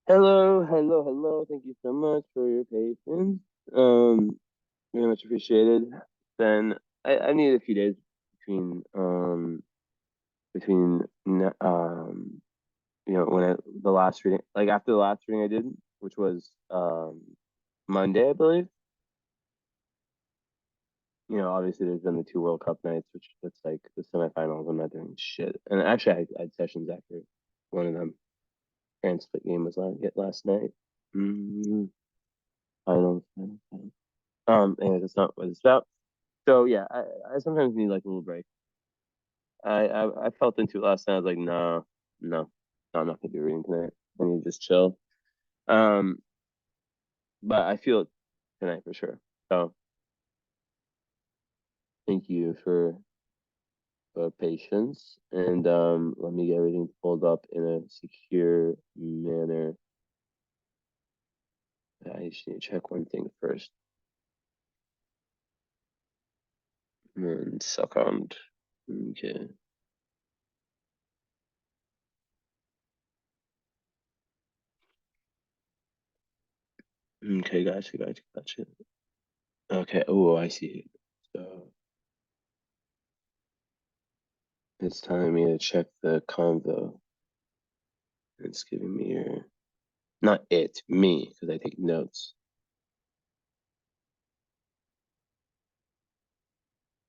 Hello, hello, hello. Thank you so much for your patience. Um, Very much appreciated. Then I needed a few days between between when the last reading, like after the last reading I did, which was Monday, I believe. Obviously there's been the two World Cup nights, which that's like the semifinals. I'm not doing shit. And actually I had sessions after one of them. France game was last night. Mm, final. And that's not what it's about. So yeah, I sometimes need like a little break. I felt into it last night. I was like, no, I'm not gonna be reading tonight. I need to just chill. Um, but I feel it tonight for sure. So thank you for patience, and let me get everything pulled up in a secure manner. I just need to check one thing first. One second. Okay. Okay, gotcha. Okay. Oh, I see. So it's telling me to check the convo. It's giving me your, not it, me, because I take notes.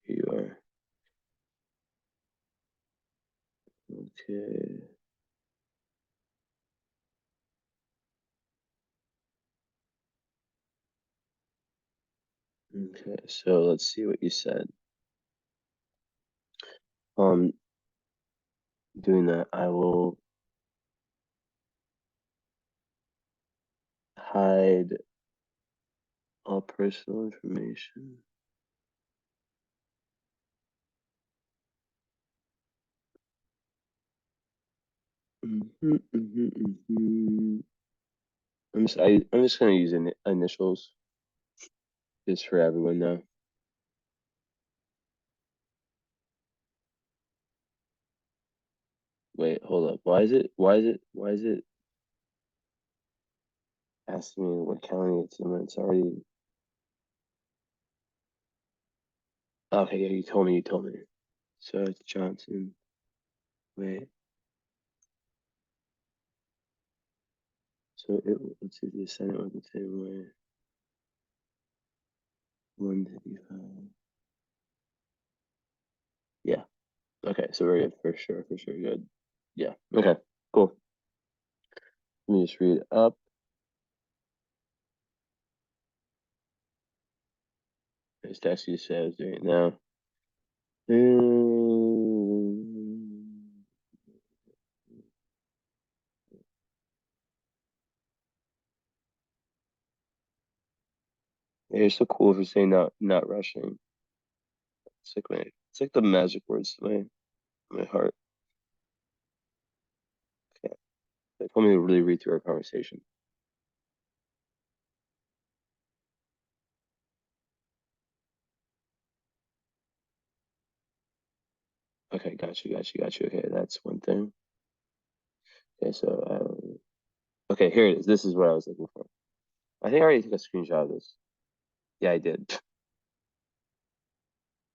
Here you are. Okay. Okay, so let's see what you said. Um, Doing that, I will hide all personal information. Mhm. I'm just gonna use initials just for everyone now. Wait, hold up. Why is it asking me what county it's in when it's already? Okay, yeah, you told me. So it's Johnson. Wait, so let's see, the Senate was the same way. 155. Yeah. Okay, so we're good for sure, good. Yeah. Okay, cool. Let me just read up. As Dexy says right now. Yeah, you're so cool for saying not rushing. It's like the magic words to my heart. Okay. They told me to really read through our conversation. Okay, got you. Okay, that's one thing. Okay, so okay, here it is. This is what I was looking for. I think I already took a screenshot of this. Yeah, I did. It's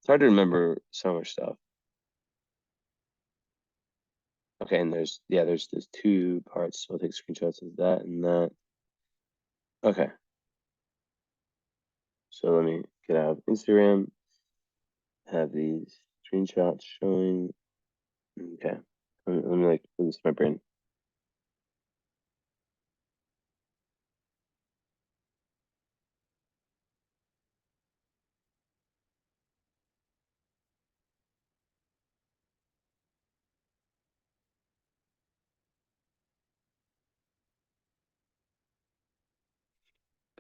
hard to remember so much stuff. Okay, and there's two parts. So I'll take screenshots of that and that. Okay, so let me get out of Instagram, have these screenshots showing. Okay, let me like put this in my brain.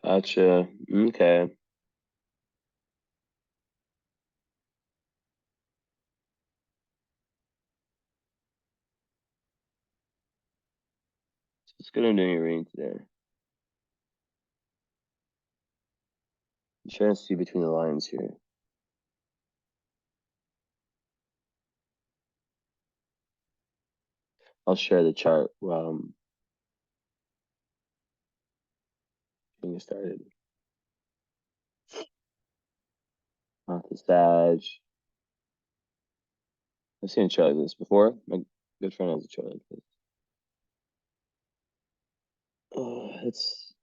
Gotcha. Okay. So it's good I'm doing a reading today. I'm trying to see between the lines here. I'll share the chart. Getting you started. Not the Sag. I've seen a chart like this before. My good friend has a chart like this. It's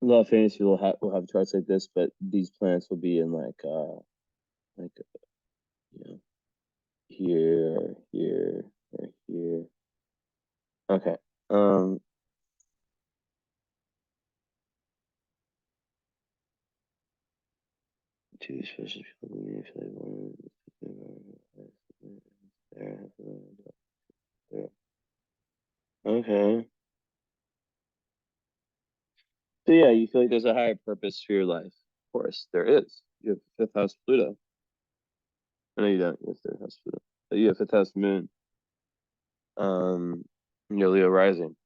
a lot of fantasy will have charts like this, but these planets will be in like you know, here, here, or here. Okay. Two special people there. Okay. So yeah, you feel like there's a higher purpose for your life. Of course, there is. You have fifth house Pluto. I know you don't. You have third house Pluto. But you have fifth house Moon. Your Leo rising.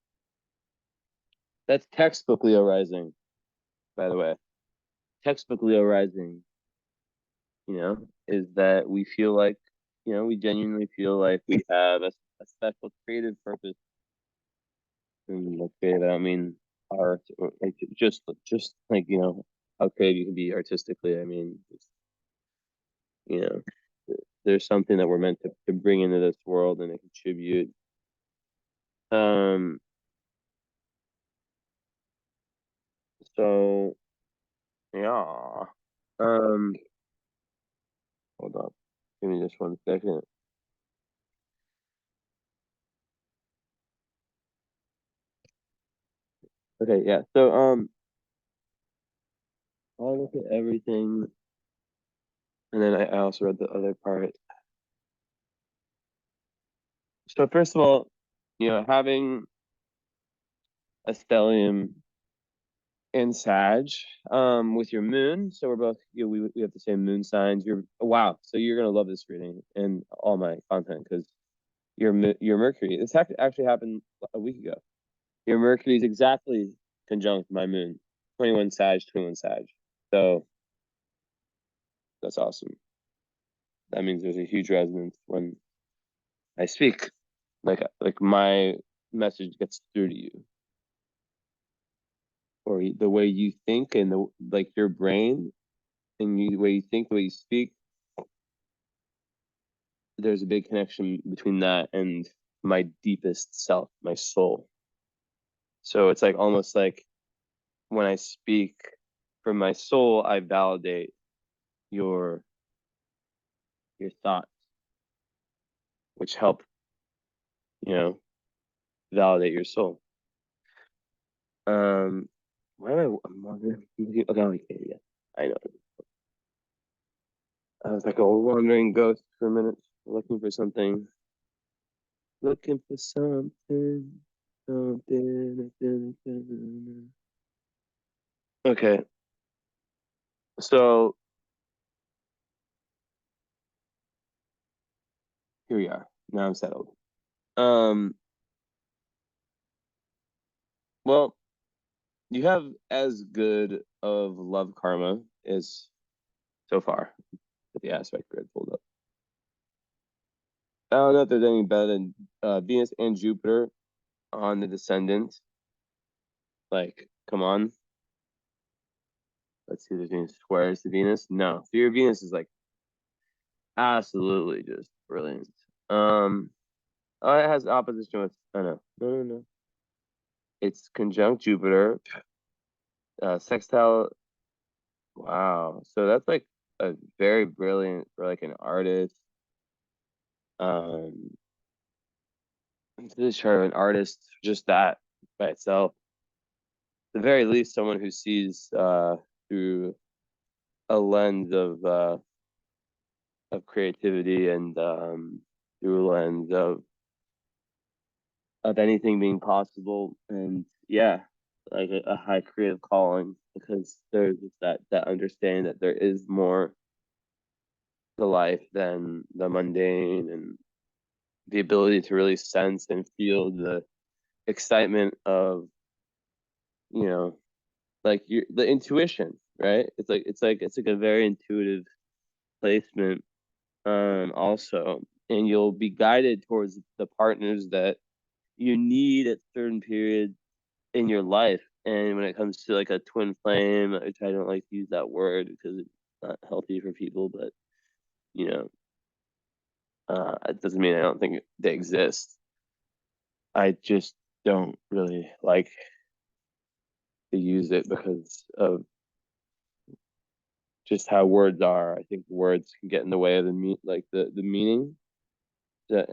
That's textbook Leo rising, by the way. Textbook Leo rising, is that we feel like, we genuinely feel like we have a special creative purpose. And like creative, I don't mean art or like just like, how creative you can be artistically. I mean, you know, there's something that we're meant to bring into this world and to contribute. Um, so yeah. Um, Hold on. Give me just 1 second. Okay, yeah. So I'll look at everything, and then I also read the other part. So first of all, having a stellium in Sag, with your moon. So we're both, we have the same moon signs. Wow. So you're gonna love this reading and all my content because your Mercury. This actually happened a week ago. Your Mercury is exactly conjunct my moon, 21 Sag, 21 Sag. So that's awesome. That means there's a huge resonance when I speak. Like my message gets through to you, or the way you think and your brain and the way you think, the way you speak. There's a big connection between that and my deepest self, my soul. So it's like almost like when I speak from my soul, I validate your thoughts, which help, you know, validate your soul. Why am I'm wondering? Okay, okay, yeah, I know. I was like a wandering ghost for a minute, looking for something. Looking for something. Something. Okay. So here we are. Now I'm settled. Um, well, you have as good of love karma as so far with the aspect grid pulled up. I don't know if there's any better than Venus and Jupiter on the descendant. Like, come on. Let's see if there's any squares to Venus. No. So your Venus is like absolutely just brilliant. Oh, it has opposition with, oh no. No. It's conjunct Jupiter, sextile. Wow. So that's like a very brilliant for like an artist. Um, this chart of an artist, just that by itself. At the very least, someone who sees through a lens of creativity and through a lens of anything being possible, and yeah, like a high creative calling, because there's that understanding that there is more to life than the mundane, and the ability to really sense and feel the excitement of, you know like the intuition, right? It's like a very intuitive placement, also, and you'll be guided towards the partners that you need at certain periods in your life, And when it comes to like a twin flame, I don't like to use that word because it's not healthy for people, but you know, it doesn't mean I don't think they exist. I just don't really like to use it because of just how words are. I think words can get in the way of the meaning. So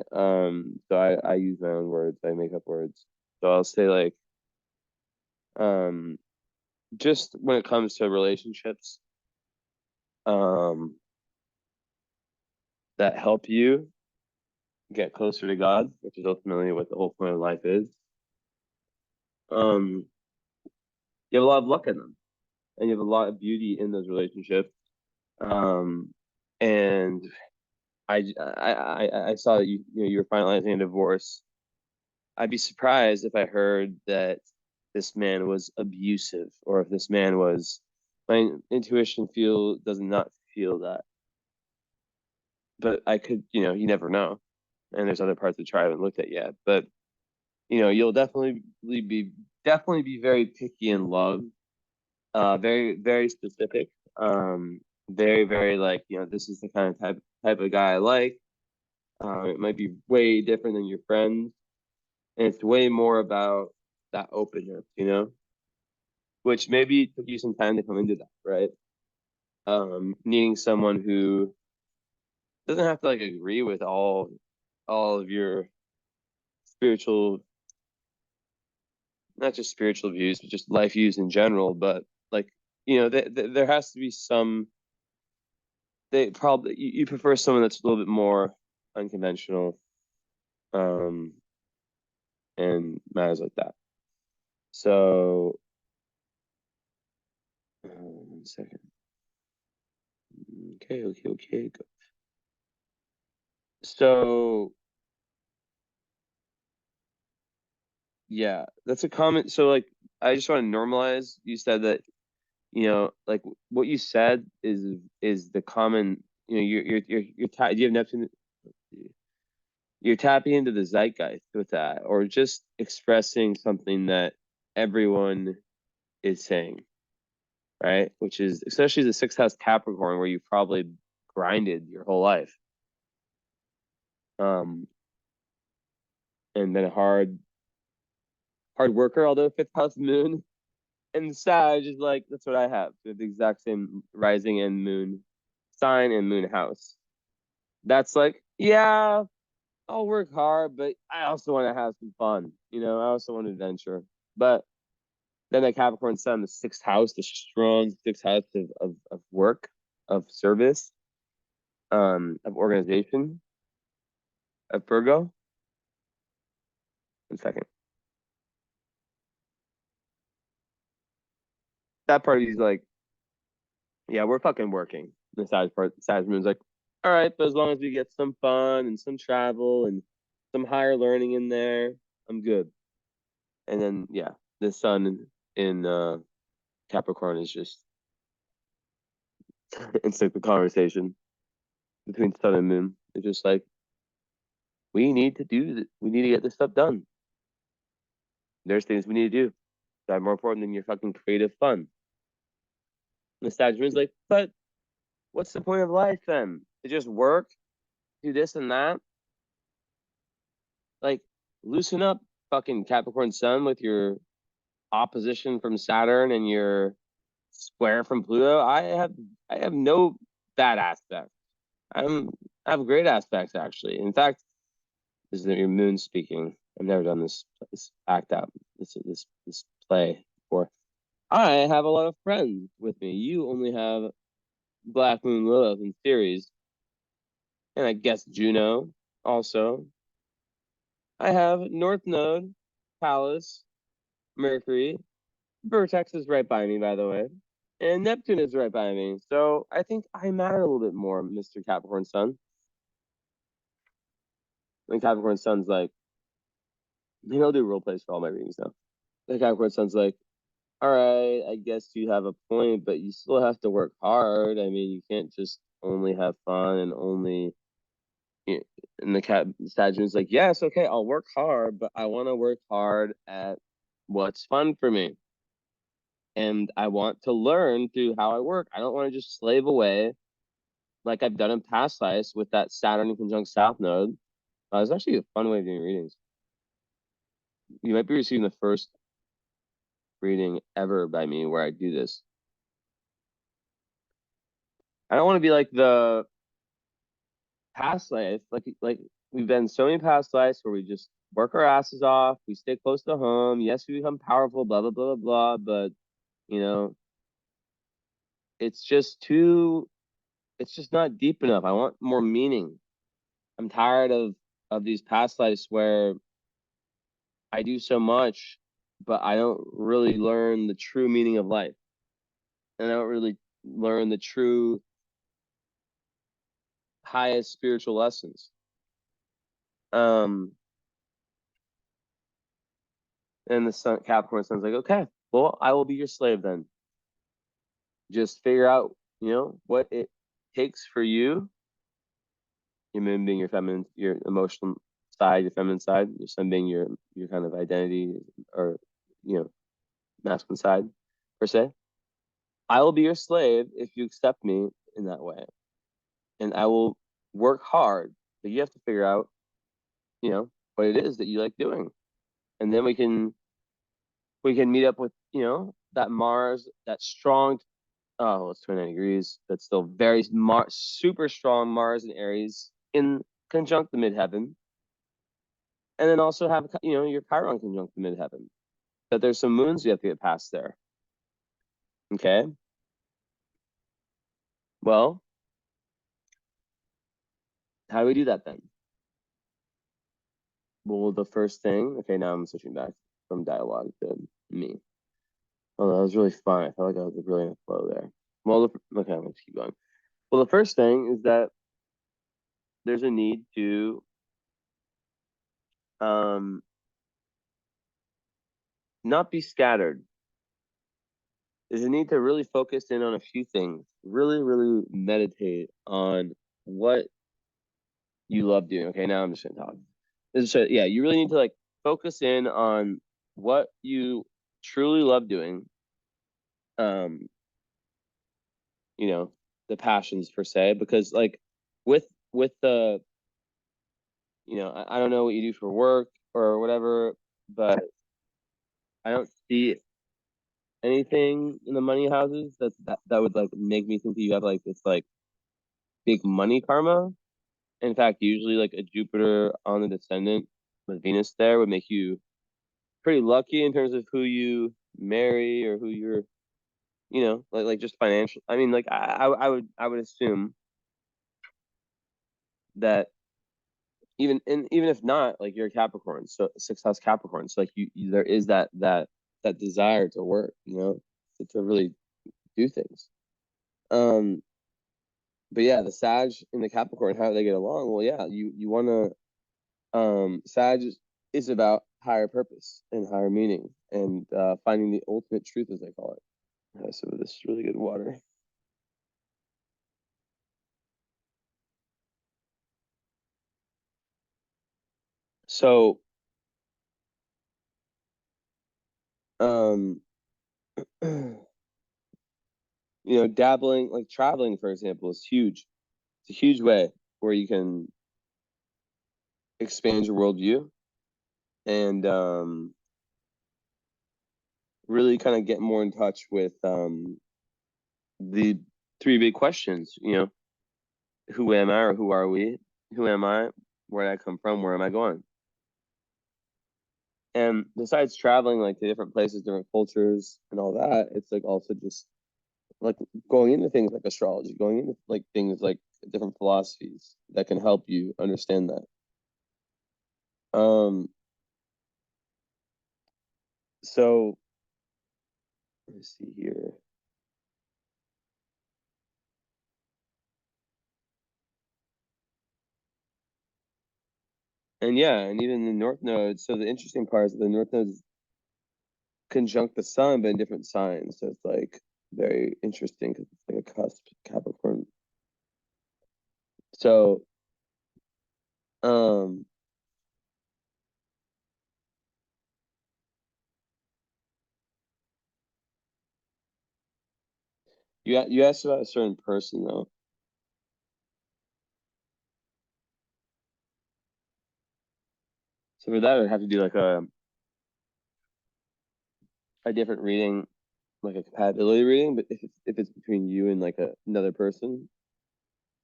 I use my own words. I make up words. So I'll say like um just when it comes to relationships um that help you get closer to God, which is ultimately what the whole point of life is. Um, you have a lot of luck in them, and you have a lot of beauty in those relationships. Um, and I saw that you were finalizing a divorce. I'd be surprised if I heard that this man was abusive, or if this man was. My intuition does not feel that, but I could, you never know. And there's other parts of the chart I haven't looked at yet, but you'll definitely be very picky in love, very very specific, very very like this is the kind of type of guy I like. It might be way different than your friends, and it's way more about that openness, which maybe took you some time to come into that, right? Needing someone who doesn't have to like agree with all of your spiritual, not just spiritual views, but just life views in general. But like, there has to be some. They probably you prefer someone that's a little bit more unconventional, um, and matters like that. So, 1 second. Okay. Go. So, yeah, that's a comment. So, like, I just want to normalize. You said that like what you said is the common. Do you have Neptune? You're tapping into the zeitgeist with that, or just expressing something that everyone is saying, right? Which is especially the sixth house Capricorn, where you probably grinded your whole life, um, and been a hard worker. Although fifth house Moon and Sag is like that's what I have. We have the exact same rising and Moon sign and Moon house. That's like, yeah, I'll work hard, but I also want to have some fun. I also want to adventure. But then the Capricorn Sun, the sixth house, the strong sixth house of work, of service, of organization, of Virgo. 1 second. That part is like, yeah, we're fucking working. The Sag Moon's like, all right, but as long as we get some fun and some travel and some higher learning in there, I'm good. And then yeah, the Sun in Capricorn is just it's like the conversation between Sun and Moon. It's just like we need to get this stuff done. There's things we need to do that are more important than your fucking creative fun. And the Sagittarius is like, but what's the point of life then? To just work, do this and that? Like, loosen up, fucking Capricorn Sun, with your opposition from Saturn and your square from Pluto. I have no bad aspects. I have great aspects actually. In fact, this is your moon speaking. I've never done this act out, this play before. I have a lot of friends with me. You only have Black Moon Lilith in series, and I guess Juno also. I have North Node, Pallas, Mercury. Vertex is right by me, by the way, and Neptune is right by me. So I think I matter a little bit more, Mr. Capricorn Sun. And Capricorn Sun's like, maybe I'll do role plays for all my readings now. The Capricorn Sun's like, all right, I guess you have a point, but you still have to work hard. I mean, you can't just only have fun and only. And the Sagittarius is like, yes, okay, I'll work hard, but I want to work hard at what's fun for me. And I want to learn through how I work. I don't want to just slave away like I've done in past lives with that Saturn in conjunct South node. It's actually a fun way of doing readings. You might be receiving the first reading ever by me where I do this. I don't want to be like the past life, like we've been so many past lives where we just work our asses off, we stay close to home. Yes, we become powerful, blah blah blah blah blah, but you know, it's just not deep enough. I want more meaning. I'm tired of these past lives where I do so much, but I don't really learn the true meaning of life. And I don't really learn the true highest spiritual lessons. And the sun, Capricorn sun's like, okay, well, I will be your slave then. Just figure out, what it takes for you. Your moon being your feminine, your emotional side, your feminine side, your sun being your kind of identity or, masculine side, per se. I will be your slave if you accept me in that way. And I will work hard, but you have to figure out, what it is that you like doing. And then we can meet up with, that Mars, that strong, oh, it's 29 degrees. That's still very super strong Mars and Aries in conjunct the midheaven. And then also have, your Chiron conjunct the midheaven. But there's some moons you have to get past there. Okay. Well, how do we do that then? Well, the first thing, okay, now I'm switching back from dialogue to me. Oh, that was really fun. I felt like I was really in a flow there. Well, okay, I'm gonna keep going. Well, the first thing is that there's a need to not be scattered. There's a need to really focus in on a few things. Really, really meditate on what you love doing. Okay, now I'm just gonna talk. Yeah, you really need to like focus in on what you truly love doing. Um, the passions per se, because like with the, I don't know what you do for work or whatever, but I don't see anything in the money houses that would like make me think that you have like this like big money karma. In fact, usually like a Jupiter on the descendant with Venus there would make you pretty lucky in terms of who you marry or who you're, like just financial. I mean, like I would assume that even if not, like you're a Capricorn, so 6th house Capricorn, so like you there is that desire to work, to really do things. But yeah, the Sag and the Capricorn, how do they get along? Well, yeah, you want to Sag is about higher purpose and higher meaning and finding the ultimate truth, as they call it. So this is really good water. So um dabbling, like traveling, for example, is huge. It's a huge way where you can expand your worldview and really kind of get more in touch with the three big questions, who am I or who are we? Who am I? Where did I come from? Where am I going? And besides traveling like to different places, different cultures and all that, it's like also just like going into things like astrology, going into like things like different philosophies that can help you understand that. Um, so let's see here. And yeah, and even the North Node. So the interesting part is that the North Node is conjunct the Sun, but in different signs. So it's like very interesting because it's like a cusp Capricorn. So um You asked about a certain person though. So for that, I'd have to do like a different reading, like a compatibility reading. But if it's between you and like another person,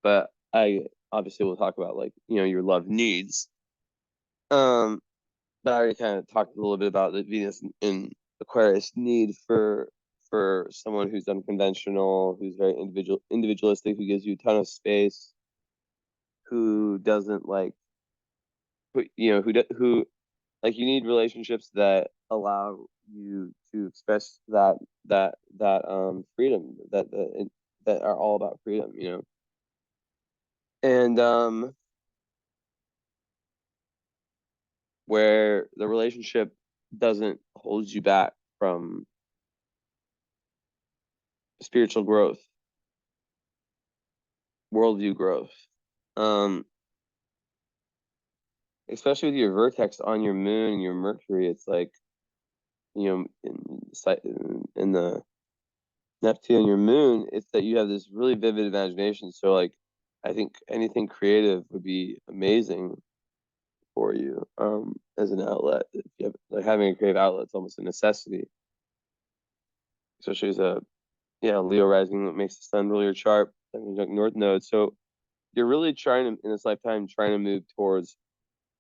but I obviously will talk about like your love needs. Um, but I already kind of talked a little bit about the Venus in Aquarius need for someone who's unconventional, who's very individualistic, who gives you a ton of space, who doesn't like who like you need relationships that allow you to express that freedom that are all about freedom. And where the relationship doesn't hold you back from spiritual growth, worldview growth. Um, Especially with your vertex on your moon and your Mercury, it's like, in the Neptune and your moon, it's that you have this really vivid imagination. So like I think anything creative would be amazing for you as an outlet. If you have like having a creative outlet is almost a necessity, especially as a Leo rising that makes the sun rule your chart, North Node. So you're really trying to in this lifetime trying to move towards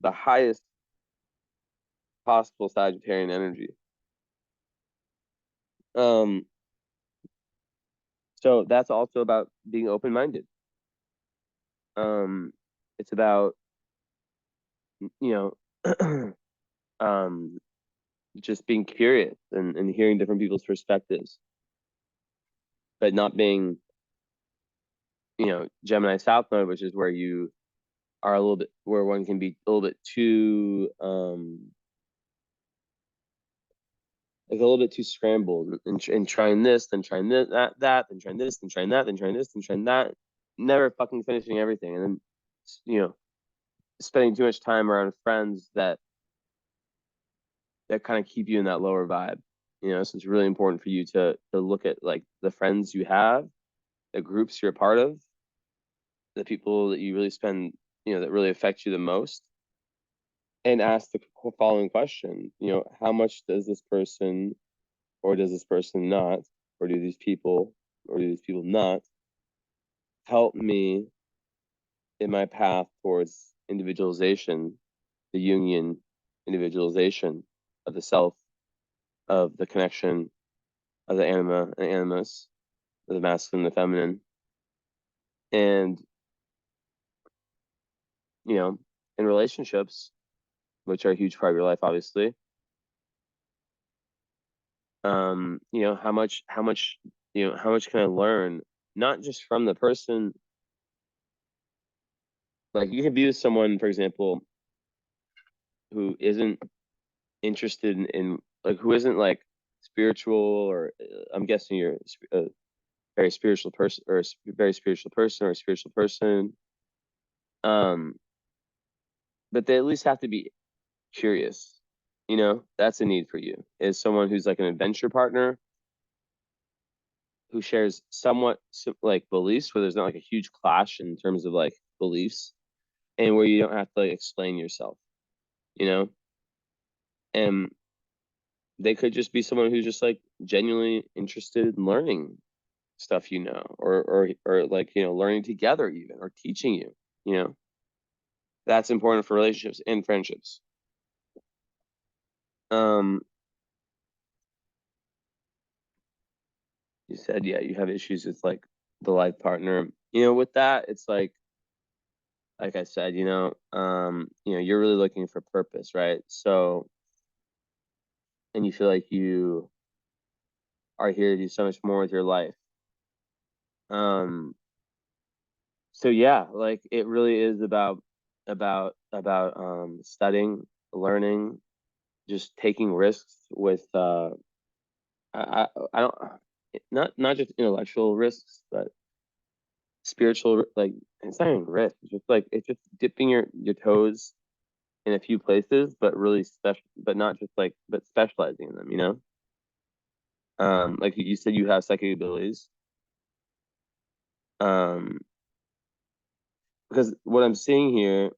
the highest possible Sagittarian energy. Um, so that's also about being open-minded. It's about you know just being curious and hearing different people's perspectives, but not being Gemini South Node, which is where you are a little bit where one can be a little bit too like a little bit too scrambled and trying this, then trying this, then trying this, then trying that, then trying this, then trying that, never fucking finishing everything, and then spending too much time around friends that kind of keep you in that lower vibe. So it's really important for you to look at like the friends you have, the groups you're a part of, the people that you really spend, that really affect you the most, and ask the following question, how much does this person or does this person not, or do these people not help me in my path towards individualization, the union, individualization of the self, of the connection of the anima and animus, of the masculine and the feminine. And, in relationships, which are a huge part of your life, obviously, how much can I learn, not just from the person, like you can be with someone, for example, who isn't interested in like who isn't like spiritual, or I'm guessing you're a very spiritual person or a very spiritual person or a spiritual person, um but they at least have to be curious. That's a need for you, is someone who's like an adventure partner, who shares somewhat like beliefs, where there's not like a huge clash in terms of like beliefs, and where you don't have to like explain yourself, you know and they could just be someone who's just like genuinely interested in learning stuff, or like learning together, even, or teaching you. That's important for relationships and friendships. um you said, yeah, you have issues with like the life partner. With that, it's like I said, you're really looking for purpose, right? So, and you feel like you are here to do so much more with your life. So yeah, like it really is about studying, learning, just taking risks with I don't, not just intellectual risks, but spiritual, like it's not even risk. It's just dipping your toes in a few places, but really special, but not just like, but specializing in them. Like you said, you have psychic abilities. Because what I'm seeing here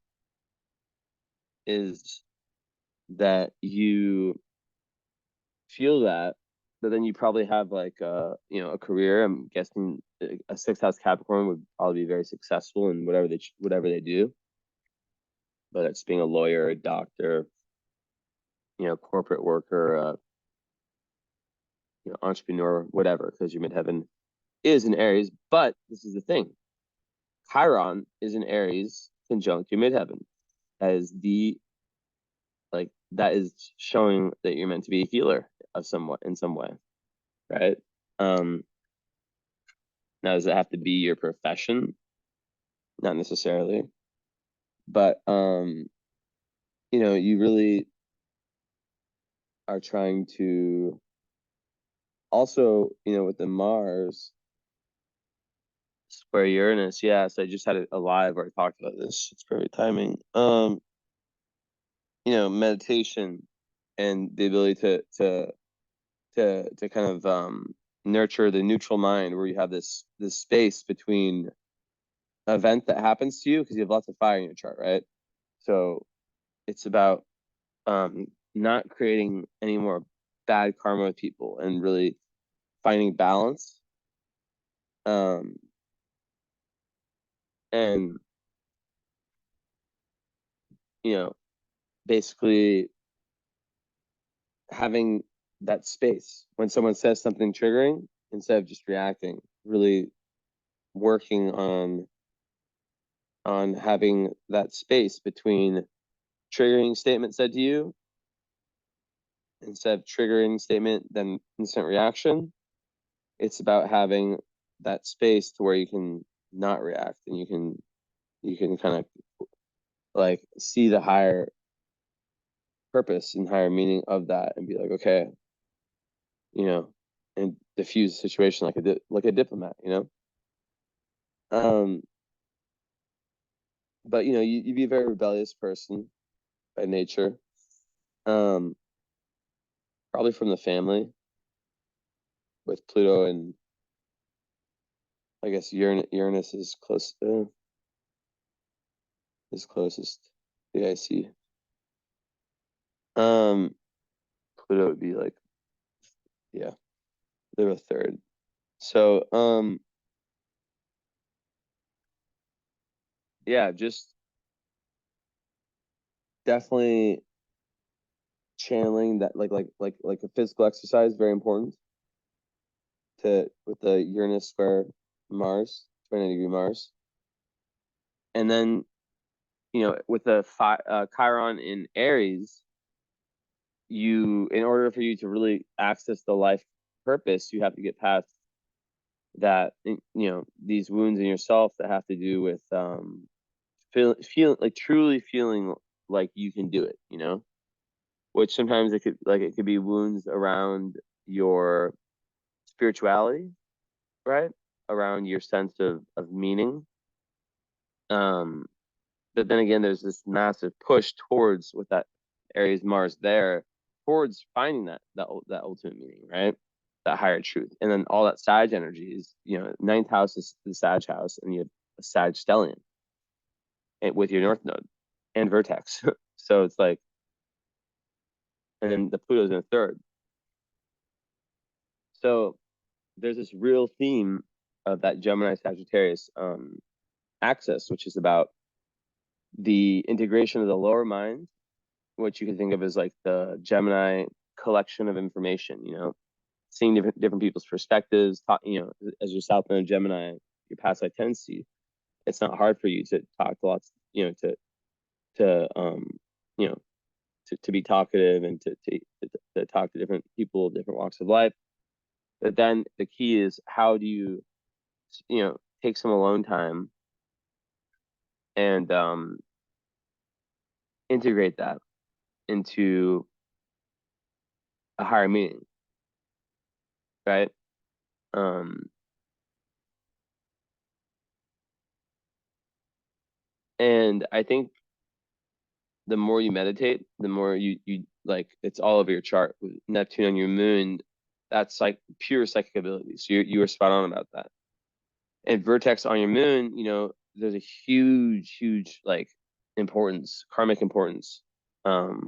is that you feel that, but then you probably have like a career. I'm guessing a sixth house Capricorn would probably be very successful in whatever they do, whether it's being a lawyer, a doctor, corporate worker, entrepreneur, whatever, because your midheaven is in Aries. But this is the thing. Chiron is in Aries conjunct your midheaven as that is showing that you're meant to be a healer of somewhat in some way, right? Now, does it have to be your profession? Not necessarily, but you really are trying to also, with the Mars square Uranus. Yes, I just had a live where I talked about this. It's perfect timing. Meditation and the ability to kind of nurture the neutral mind, where you have this space between event that happens to you, because you have lots of fire in your chart, right? So it's about not creating any more bad karma with people and really finding balance. And basically having that space when someone says something triggering, instead of just reacting, really working on having that space between triggering statement said to you, instead of triggering statement then instant reaction. It's about having that space to where you can not react, and you can kind of like see the higher purpose and higher meaning of that, and be like, okay, and diffuse the situation like a diplomat, but you'd be a very rebellious person by nature, probably from the family, with Pluto, and I guess Uranus is closest. Yeah, I see. Pluto would be like, yeah, they're a third. So, yeah, just definitely channeling that, like a physical exercise, very important with the Uranus square Mars, 29-degree Mars. And then, with the Chiron in Aries, in order for you to really access the life purpose, you have to get past that, these wounds in yourself that have to do with feel like truly feeling like you can do it, which sometimes it could be wounds around your spirituality, right? Around your sense of meaning. But then again, there's this massive push towards, with that Aries Mars there, towards finding that ultimate meaning, right? That higher truth. And then all that Sag energy is, ninth house is the Sag house, and you have a Sag stellium with your North Node and vertex. So it's like, and then the Pluto's in a third. So there's this real theme of that Gemini Sagittarius axis, which is about the integration of the lower mind, which you can think of as like the Gemini collection of information, seeing different people's perspectives, as your South Node Gemini, your past life tendency, it's not hard for you to talk to lots, to you know, to be talkative, and to talk to different people, different walks of life. But then the key is, how do you, take some alone time and integrate that into a higher meaning, right? And I think the more you meditate, the more you like, it's all over your chart with Neptune on your moon. That's like pure psychic ability. So you were spot on about that. And vertex on your moon, you know, there's a huge like importance, karmic importance, for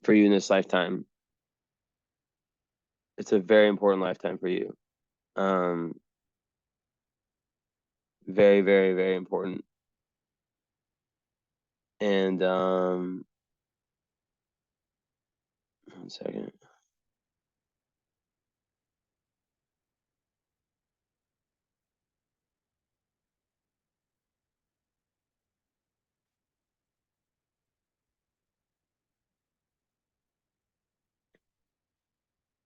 you in this lifetime. It's a very important lifetime for you. Very important. And 1 second.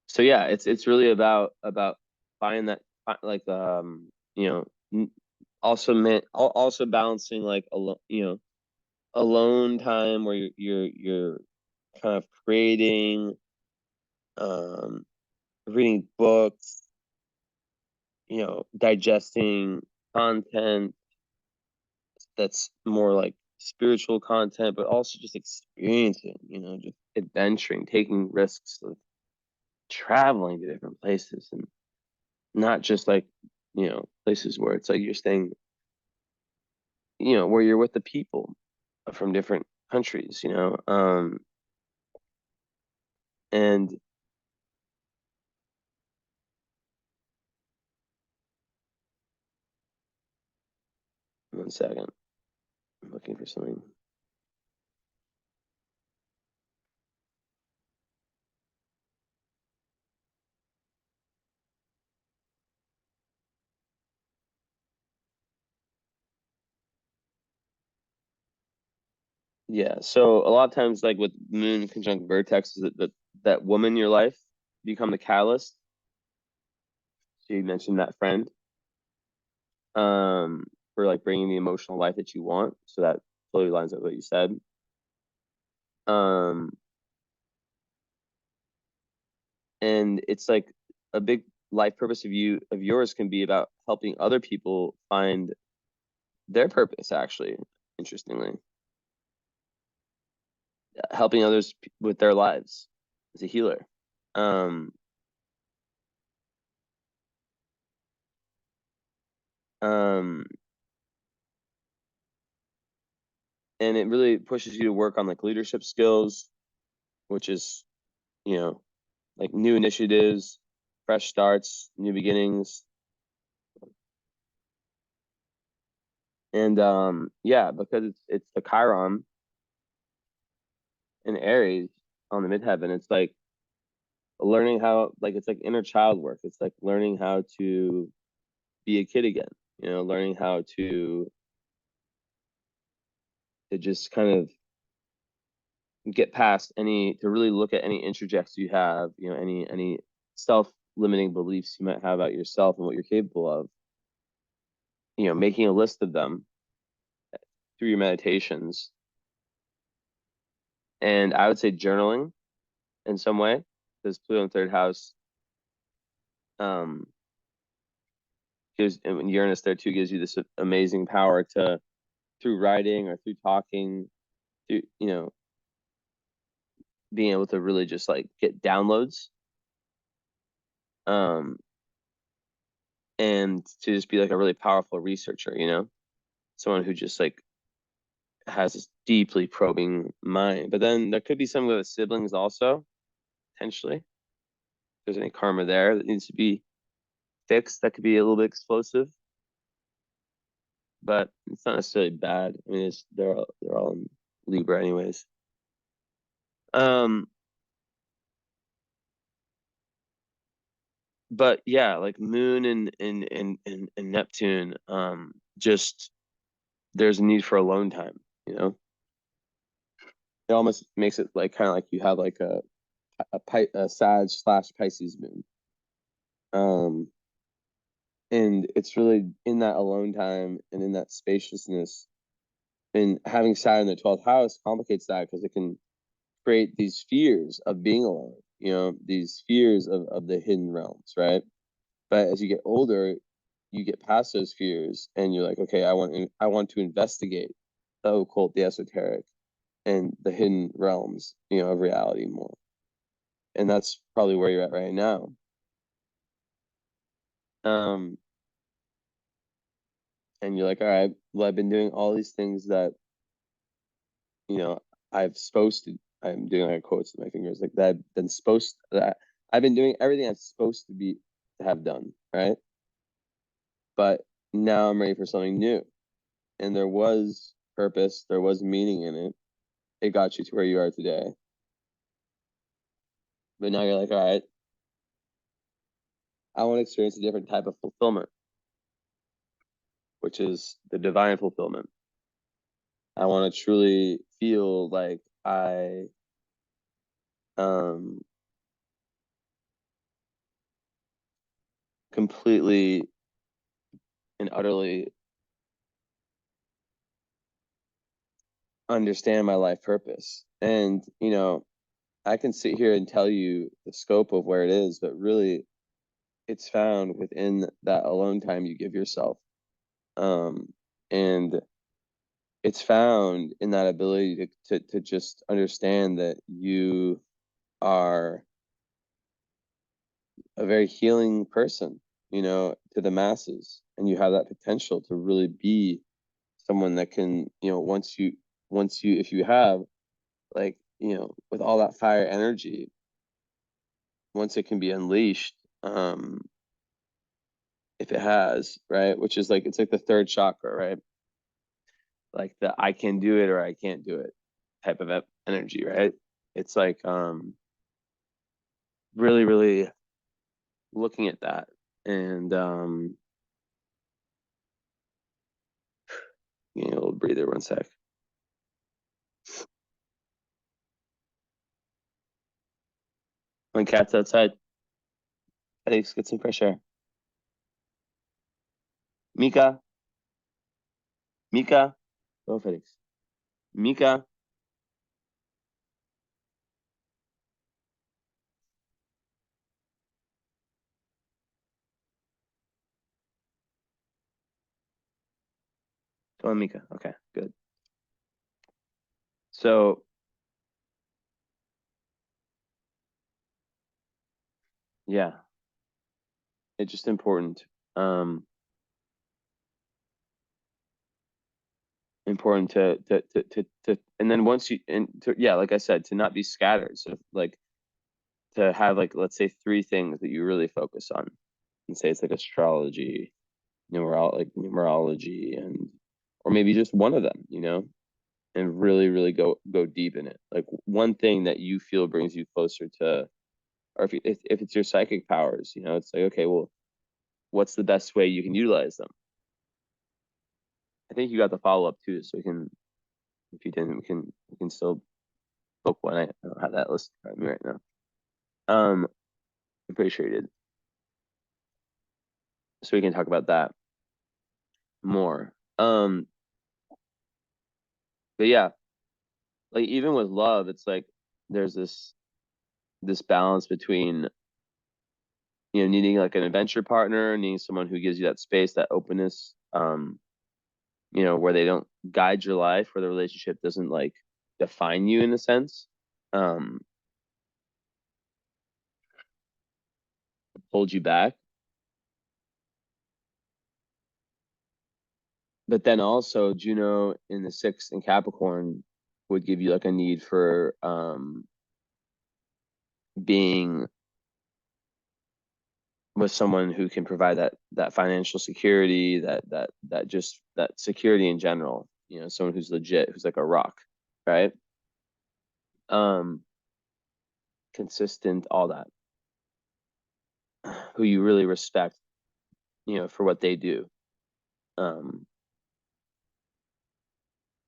So yeah, it's really about finding that like you know also balancing like alone time where you're kind of creating, um reading books, digesting content that's more like spiritual content, but also just experiencing, just adventuring, taking risks of traveling to different places, and not just like, places where it's like you're staying, where you're with the people from different countries, and 1 second, I'm looking for something. Yeah, so a lot of times, like with Moon conjunct Vertex, is that woman in your life become the catalyst. So you mentioned that friend, for like bringing the emotional life that you want. So that totally lines up with what you said. Um, and it's like a big life purpose of yours can be about helping other people find their purpose. Actually, interestingly, helping others with their lives as a healer. Um, um, and it really pushes you to work on like leadership skills, which is, you know, like new initiatives, fresh starts, new beginnings. And yeah, because it's the Chiron in Aries on the midheaven, it's like learning how, like, it's like inner child work. It's like learning how to be a kid again, learning how to just kind of get past to really look at any interjects you have, any self-limiting beliefs you might have about yourself and what you're capable of, making a list of them through your meditations. And I would say journaling in some way, because Pluto in third house, um gives, and Uranus there too, gives you this amazing power to, through writing or through talking, through, being able to really just like get downloads, um and to just be like a really powerful researcher, someone who just like has this deeply probing mind. But then there could be some of the siblings also, potentially. If there's any karma there that needs to be fixed, that could be a little bit explosive, but it's not necessarily bad. I mean, they're all in Libra anyways. Um, but yeah, like Moon and Neptune, just there's a need for alone time, It almost makes it like kind of like you have like a Sag / Pisces moon. Um, and it's really in that alone time and in that spaciousness, and having Saturn in the 12th house complicates that because it can create these fears of being alone, these fears of the hidden realms, right? But as you get older, you get past those fears and you're like, okay, I want to investigate the occult, the esoteric, and the hidden realms, of reality more. And that's probably where you're at right now. And you're like, all right, well, I've been doing all these things that, you know, I'm doing like quotes with my fingers, like that I've been doing everything I'm supposed to have done, right? But now I'm ready for something new. And there was purpose, there was meaning in it. It got you to where you are today. But now you're like, all right, I want to experience a different type of fulfillment, which is the divine fulfillment. I want to truly feel like I um completely and utterly understand my life purpose. And, I can sit here and tell you the scope of where it is, but really it's found within that alone time you give yourself. And it's found in that ability to just understand that you are a very healing person, to the masses, and you have that potential to really be someone that can, if you have, like, with all that fire energy, once it can be unleashed, if it has, right, which is like, it's like the third chakra, right? Like the I can do it or I can't do it type of energy, right? It's like really, really looking at that. And a little breather, one sec. When cat's outside, Felix, get some fresh air. Mika, Mika, go Felix. Mika, go on, Mika. Okay, good. So yeah, it's just important. Um, Important and then once yeah, like I said, to not be scattered. So like to have, like, let's say, three things that you really focus on, and say it's like astrology, numerology, and or maybe just one of them, and really, really go deep in it. Like one thing that you feel brings you closer to, or if it's your psychic powers, it's like, okay, well, what's the best way you can utilize them? I think you got the follow up too, so we can, if you didn't, we can still book one. I don't have that listed on me right now. I'm pretty sure you did, so we can talk about that more. But yeah, like even with love, it's like there's this balance between, needing like an adventure partner, needing someone who gives you that space, that openness, where they don't guide your life, where the relationship doesn't like define you in a sense, um, hold you back. But then also Juno in the sixth in Capricorn would give you like a need for being with someone who can provide that financial security, that security in general, someone who's legit, who's like a rock, right? um Consistent, all that, who you really respect, for what they do. um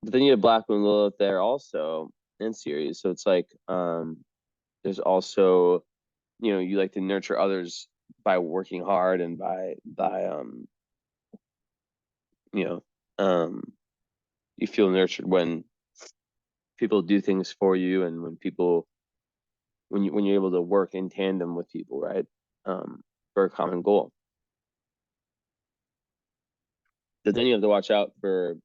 but then you have Black Moon Lilith there also in series, so it's like, there's also, you like to nurture others by working hard, and by you know um you feel nurtured when people do things for you, and when you're able to work in tandem with people, right? For a common goal. But then you have to watch out for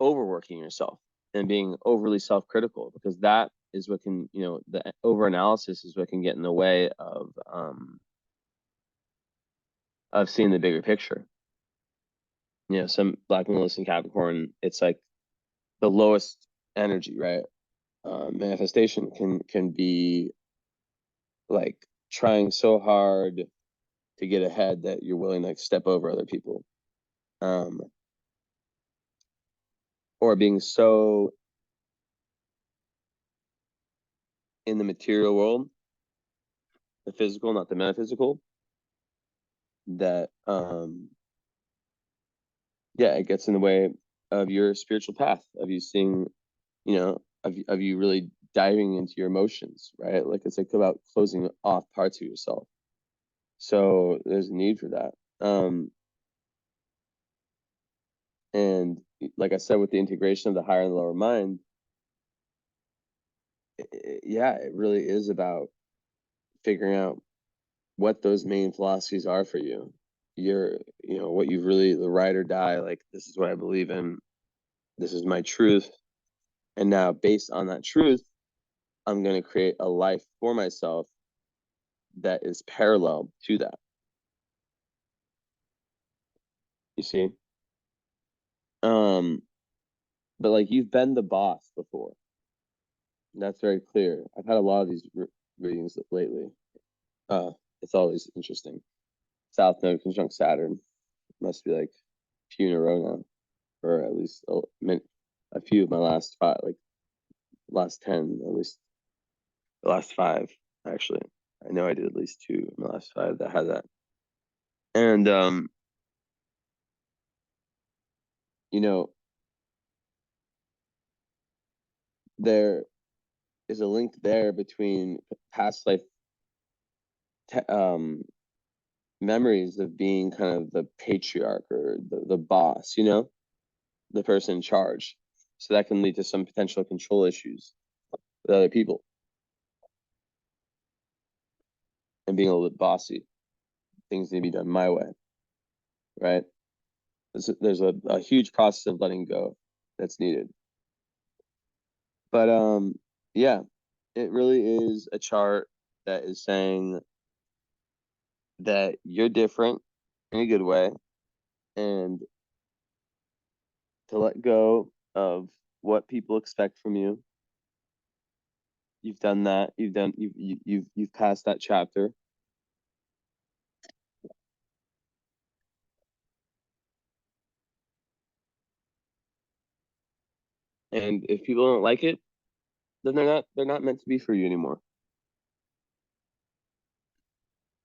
overworking yourself and being overly self-critical, because that is what can, the over analysis is what can get in the way of of seeing the bigger picture. You know, some Black Lotus and Capricorn, it's like the lowest energy, right? Manifestation can be like trying so hard to get ahead that you're willing to like step over other people, um, or being so in the material world, the physical, not the metaphysical, that yeah, it gets in the way of your spiritual path, of you seeing, you know, of you really diving into your emotions, right? Like it's like about closing off parts of yourself. So there's a need for that. And like I said, with the integration of the higher and the lower mind, yeah, it really is about figuring out what those main philosophies are for you. You know, what you've really, the ride or die, like, this is what I believe in, this is my truth. And now, based on that truth, I'm going to create a life for myself that is parallel to that. You see? Um, but like, you've been the boss before. That's very clear. I've had a lot of these readings lately. It's always interesting. South Node conjunct Saturn must be like a few in a row now, or at least a few of my last five, like last 10, at least the last five, actually. I know I did at least two in the last five that had that. And you know, there is a link there between past life memories of being kind of the patriarch or the boss, you know, the person in charge. So that can lead to some potential control issues with other people and being a little bit bossy. Things need to be done my way, right? There's a huge process of letting go that's needed. But yeah, it really is a chart that is saying that you're different in a good way, and to let go of what people expect from you. You've done that. You've passed that chapter. And if people don't like it, then they're not meant to be for you anymore.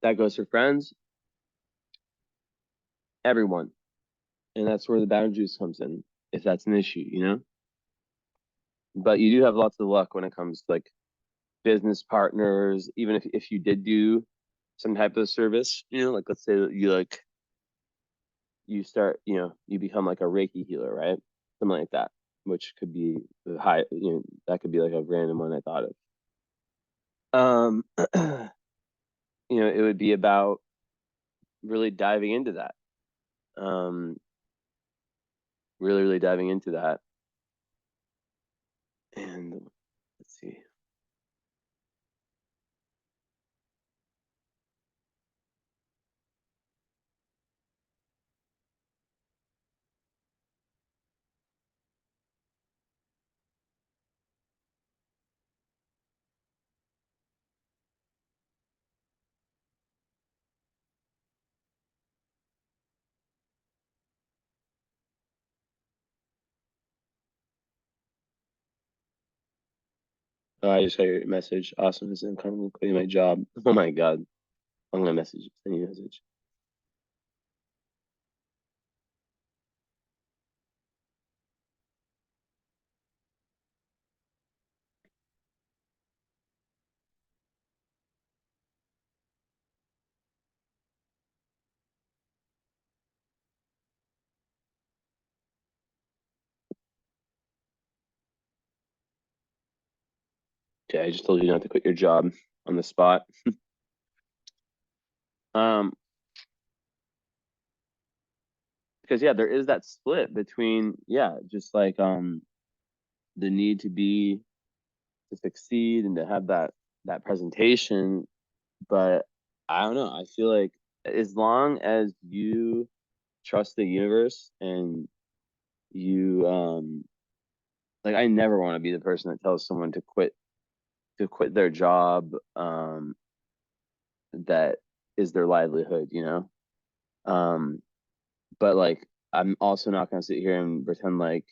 That goes for friends, everyone. And that's where the boundaries comes in, if that's an issue, you know? But you do have lots of luck when it comes to like business partners, even if you did do some type of service, you know, like let's say that you start, you know, you become like a Reiki healer, right? Something like that, which could be high, you know, that could be like a random one I thought of. Um, you know, it would be about really diving into that. Um, really diving into that. And let's see. Oh, I just got your message. Awesome. This is coming quitting my job. Oh my God. I'm gonna send you a message. Okay, I just told you not to quit your job on the spot. Um, because yeah, there is that split between, yeah, just like the need to succeed and to have that presentation. But I don't know. I feel like as long as you trust the universe and you like, I never want to be the person that tells someone to quit their job that is their livelihood, you know. But like, I'm also not going to sit here and pretend like,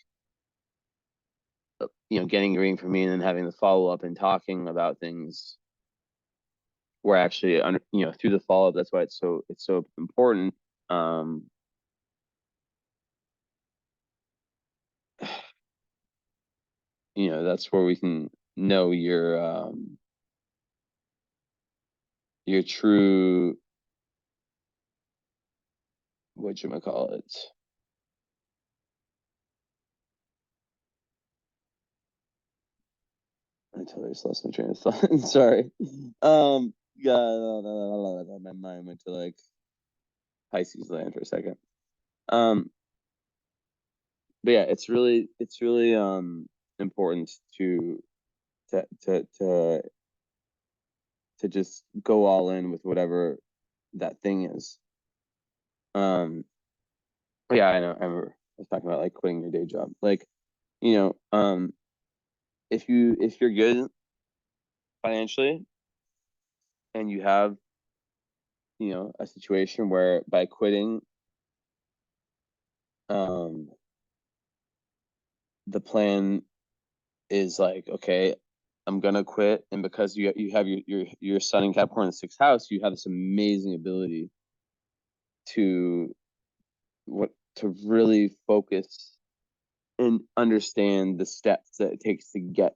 getting a reading from me and then having the follow up and talking about things where actually through the follow up. That's why it's so important. um that's where we can know your true, what you might call it. I totally just lost my train of thought. Sorry. Yeah, my mind went to like Pisces land for a second. But yeah, it's really important to to to to just go all in with whatever that thing is. But yeah, I know. I remember I was talking about like quitting your day job. Like, you know, if you're good financially and you have, a situation where by quitting, um, the plan is like, okay, I'm gonna quit, and because you have your sun in Capricorn in the sixth house, you have this amazing ability to to really focus and understand the steps that it takes to get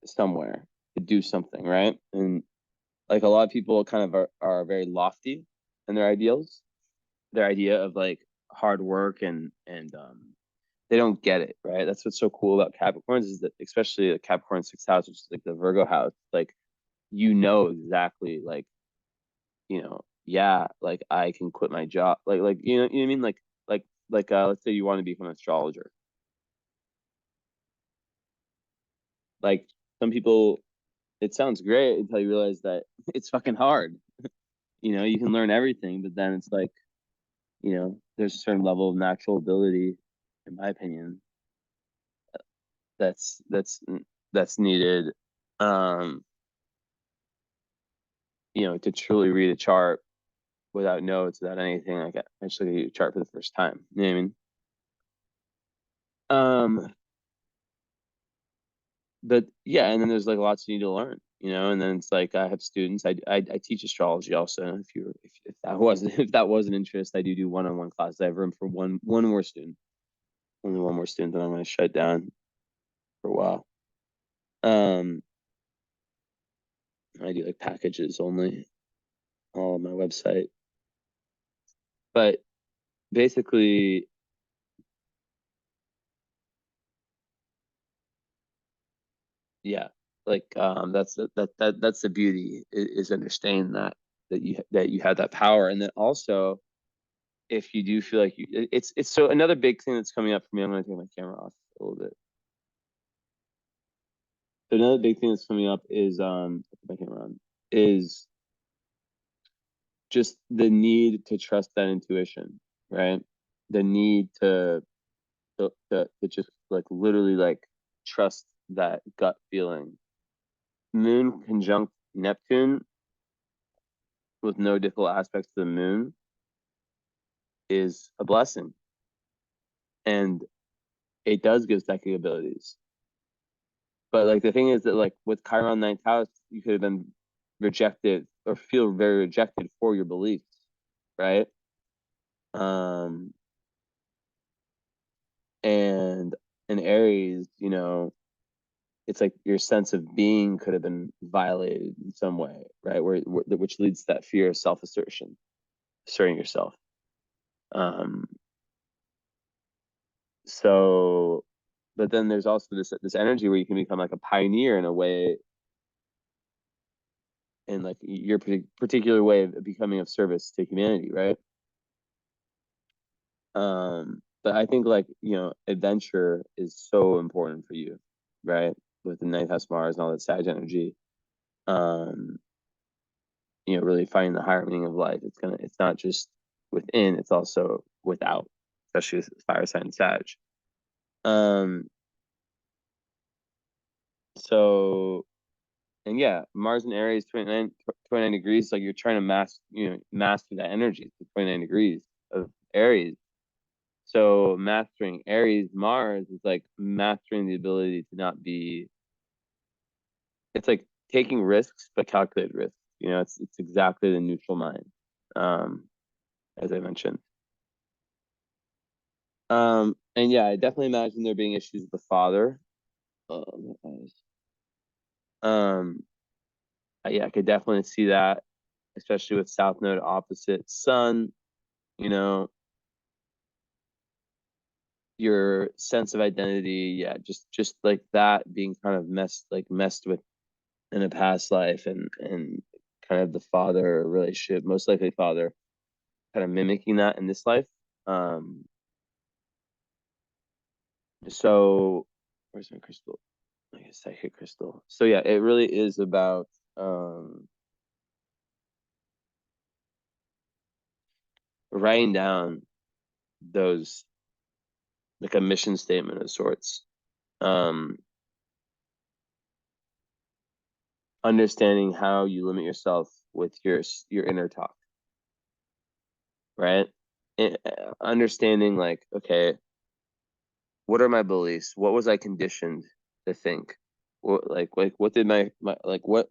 somewhere, to do something, right? And like, a lot of people kind of are very lofty in their ideals, their idea of like hard work, and they don't get it, right? That's what's so cool about Capricorns, is that especially the Capricorn sixth house, which is like the Virgo house, like, exactly, like, yeah, like, I can quit my job, like, you know what I mean, let's say you want to become an astrologer. Like, some people, it sounds great until you realize that it's fucking hard. You can learn everything, but then it's like, there's a certain level of natural ability, in my opinion, that's that's that's needed, um to truly read a chart without notes, without anything. Like, actually read a chart for the first time, you know what I mean? But yeah, and then there's like lots you need to learn, and then it's like, I have students. I teach astrology also. If that wasn't if that was an interest, I do one-on-one classes. I have room for one more student. Only one more student, then I'm going to shut down for a while. um I do like packages only, all on my website. But basically, yeah, like, that's the beauty, is understanding that you have that power. And then also, if you do feel like it's so, another big thing that's coming up for me. I'm going to take my camera off a little bit. So another big thing that's coming up is, put my camera on, is just the need to trust that intuition, right? The need to just like literally like trust that gut feeling. Moon conjunct Neptune with no difficult aspects to the moon is a blessing, and it does give psychic abilities. But like, the thing is that, like, with Chiron ninth house, you could have been rejected or feel very rejected for your beliefs, right? Um, and in Aries, it's like your sense of being could have been violated in some way, right? Which leads to that fear of self-assertion, asserting yourself. Um, so, but then there's also this energy where you can become like a pioneer in a way, in like your particular way of becoming of service to humanity, right? But I think, like, adventure is so important for you, right? With the ninth house Mars and all that Sag energy. Um, really finding the higher meaning of life. It's not just within, it's also without, especially with fire sign Sag. Um, so, and yeah, Mars and Aries, 29 degrees, like you're trying to master that energy, the 29 degrees of Aries. So mastering Aries, Mars is like mastering the ability to not be, it's like taking risks, but calculated risks. It's exactly the neutral mind, as I mentioned. And yeah, I definitely imagine there being issues with the father. Um, yeah, I could definitely see that, especially with South Node opposite Sun. You know, your sense of identity, yeah, just like that being kind of messed with in a past life, and kind of the father relationship, most likely father, kind of mimicking that in this life. So where's my crystal? I guess I hit crystal. So yeah, it really is about writing down those, like a mission statement of sorts. Um, Understanding how you limit yourself with your inner talk, right? Understanding, like, okay, what are my beliefs? What was I conditioned to think? What did my like what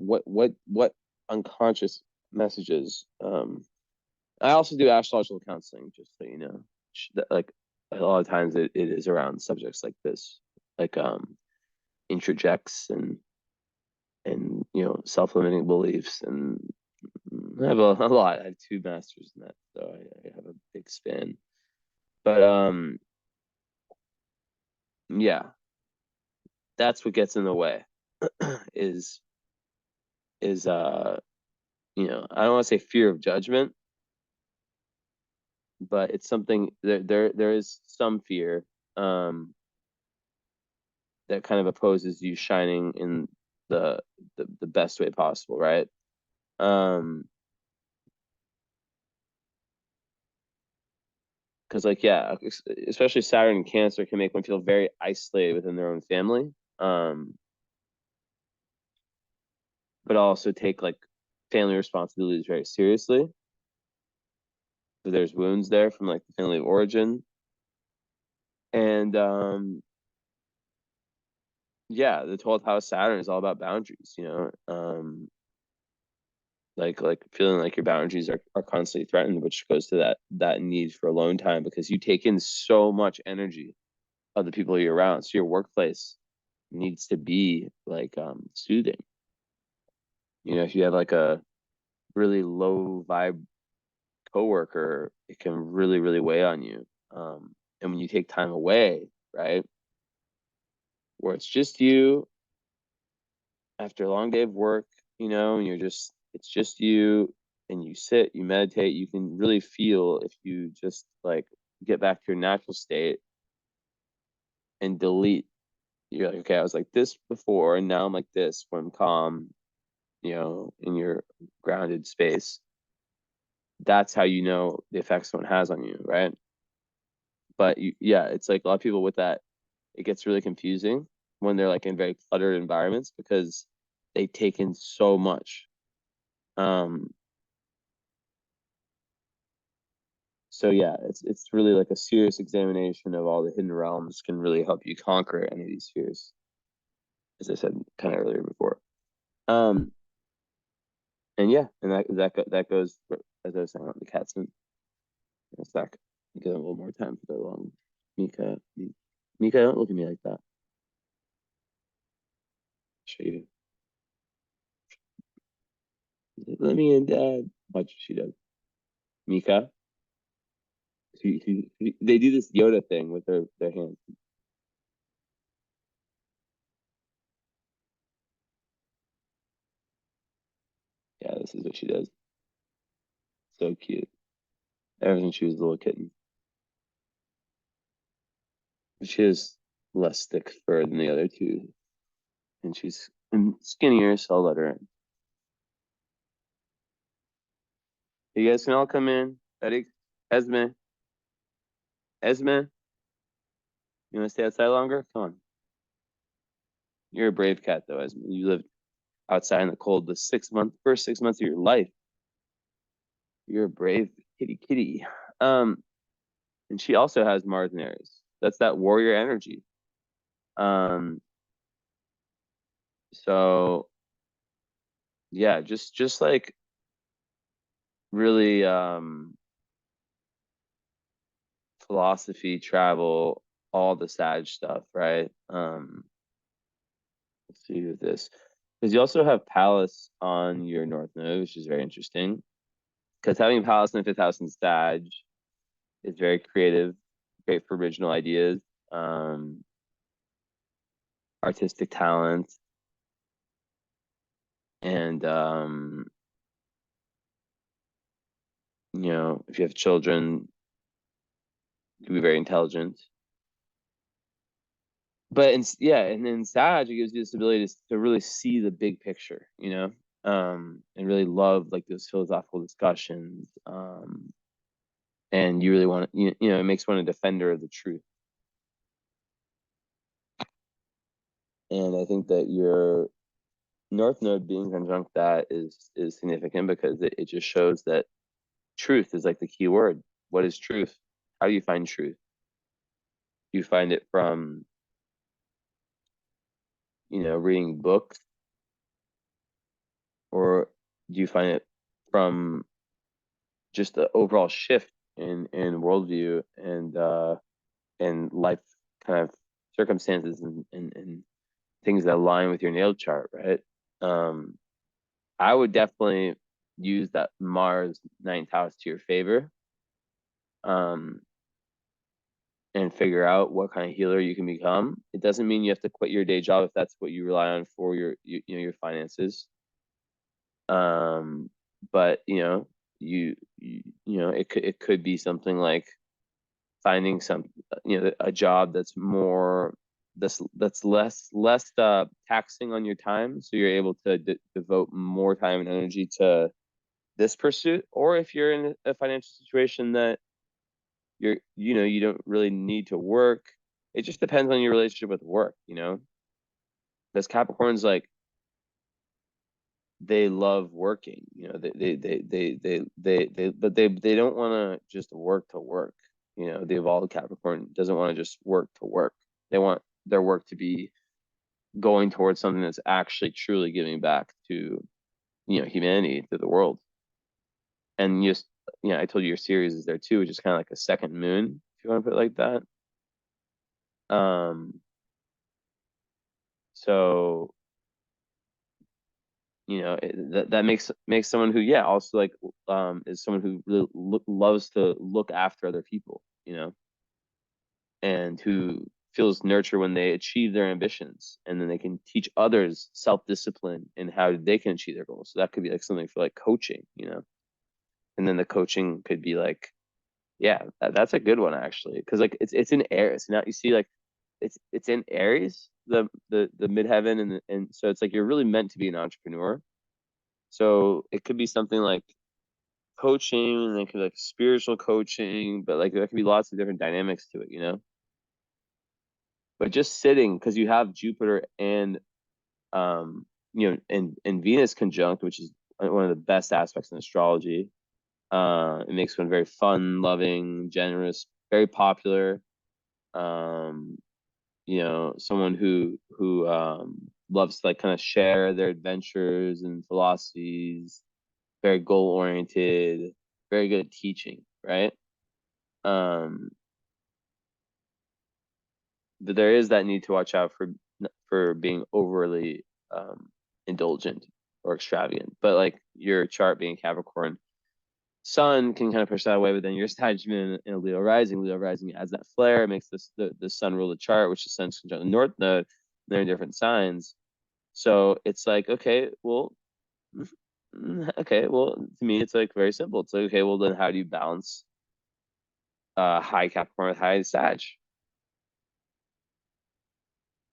unconscious messages? I also do astrological counseling, just so you know. Like a lot of times it is around subjects like this, like introjects and self-limiting beliefs, and I have a lot. I have two masters in that, so I have a big span. But yeah, that's what gets in the way. is is I don't want to say fear of judgment, but it's something there is some fear that kind of opposes you shining in the best way possible, right? Um, because like yeah, especially Saturn and Cancer can make one feel very isolated within their own family. But also take like family responsibilities very seriously. So there's wounds there from like the family of origin. And yeah, the 12th house Saturn is all about boundaries, like feeling like your boundaries are constantly threatened, which goes to that need for alone time, because you take in so much energy of the people you're around. So your workplace needs to be like soothing. If you have like a really low vibe coworker, it can really, really weigh on you. And when you take time away, right, where it's just you after a long day of work, and it's just you, and you sit, you meditate, you can really feel, if you just like get back to your natural state and delete. You're like, okay, I was like this before, and now I'm like this when I'm calm, in your grounded space. That's how you know the effects someone has on you, right? But yeah, it's like a lot of people with that, it gets really confusing when they're like in very cluttered environments, because they take in so much. Um, so yeah, it's really like a serious examination of all the hidden realms can really help you conquer any of these fears, as I said kind of earlier before. Um, and yeah, and that goes for, as I was saying, the cat's in a sec. Give them a little more time for the long. Mika, Mika, don't look at me like that. Show you. Let me in, Dad. Watch what she does. Mika. They do this Yoda thing with their hands. Yeah, this is what she does. So cute. Ever since she was a little kitten. She has less thick fur than the other two, and she's skinnier, so I'll let her in. You guys can all come in. Eric, Esme, Esme, you want to stay outside longer? Come on. You're a brave cat, though, Esme. You lived outside in the cold the first 6 months of your life. You're a brave kitty. And she also has Mars and Aries. That's that warrior energy. So yeah, just like really philosophy, travel, all the Sag stuff, right? Let's see with this. Because you also have Pallas on your North Node, which is very interesting. Because having Pallas in the fifth house in Sag is very creative, great for original ideas, artistic talent, and if you have children, you can be very intelligent. But and in Sag, it gives you this ability to really see the big picture, and really love like those philosophical discussions. And you really want to, it makes one a defender of the truth. And I think that your North Node being conjunct that is significant because it just shows that truth is like the key word. What is truth? How do you find truth? Do you find it from, reading books, or do you find it from just the overall shift in worldview and life kind of circumstances and things that align with your natal chart, right? I would definitely use that Mars ninth house to your favor, and figure out what kind of healer you can become. It doesn't mean you have to quit your day job if that's what you rely on for your finances. But it could be something like finding a job that's less taxing on your time, so you're able to devote more time and energy to this pursuit. Or if you're in a financial situation that you don't really need to work, it just depends on your relationship with work, because Capricorn's like, they love working, but they don't want to just work to work. The evolved Capricorn doesn't want to just work to work. They want their work to be going towards something that's actually truly giving back to, humanity, to the world. And just, I told you your series is there too, which is kind of like a second moon, if you want to put it like that. So that makes someone who also like is someone who really loves to look after other people, and who feels nurtured when they achieve their ambitions, and then they can teach others self-discipline and how they can achieve their goals. So that could be like something for like coaching, and then the coaching could be like, that's a good one actually, because like it's in Aries. Now you see like it's in Aries, the midheaven, and so it's like you're really meant to be an entrepreneur. So it could be something like coaching, and it could be like spiritual coaching, but like there could be lots of different dynamics to it. But just sitting, because you have Jupiter and and Venus conjunct, which is one of the best aspects in astrology. It makes one very fun, loving, generous, very popular. Someone who loves to like kind of share their adventures and philosophies, very goal oriented, very good at teaching, right? But there is that need to watch out for being overly indulgent or extravagant. But like your chart being Capricorn, Sun can kind of push that away, but then your Sagittarius in a Leo rising adds that flair, makes the Sun rule the chart, which is Sun's conjunct the North Node. They're in different signs, so it's like, okay, well, to me it's like very simple. It's like, okay, well then how do you balance high Capricorn with high Sag?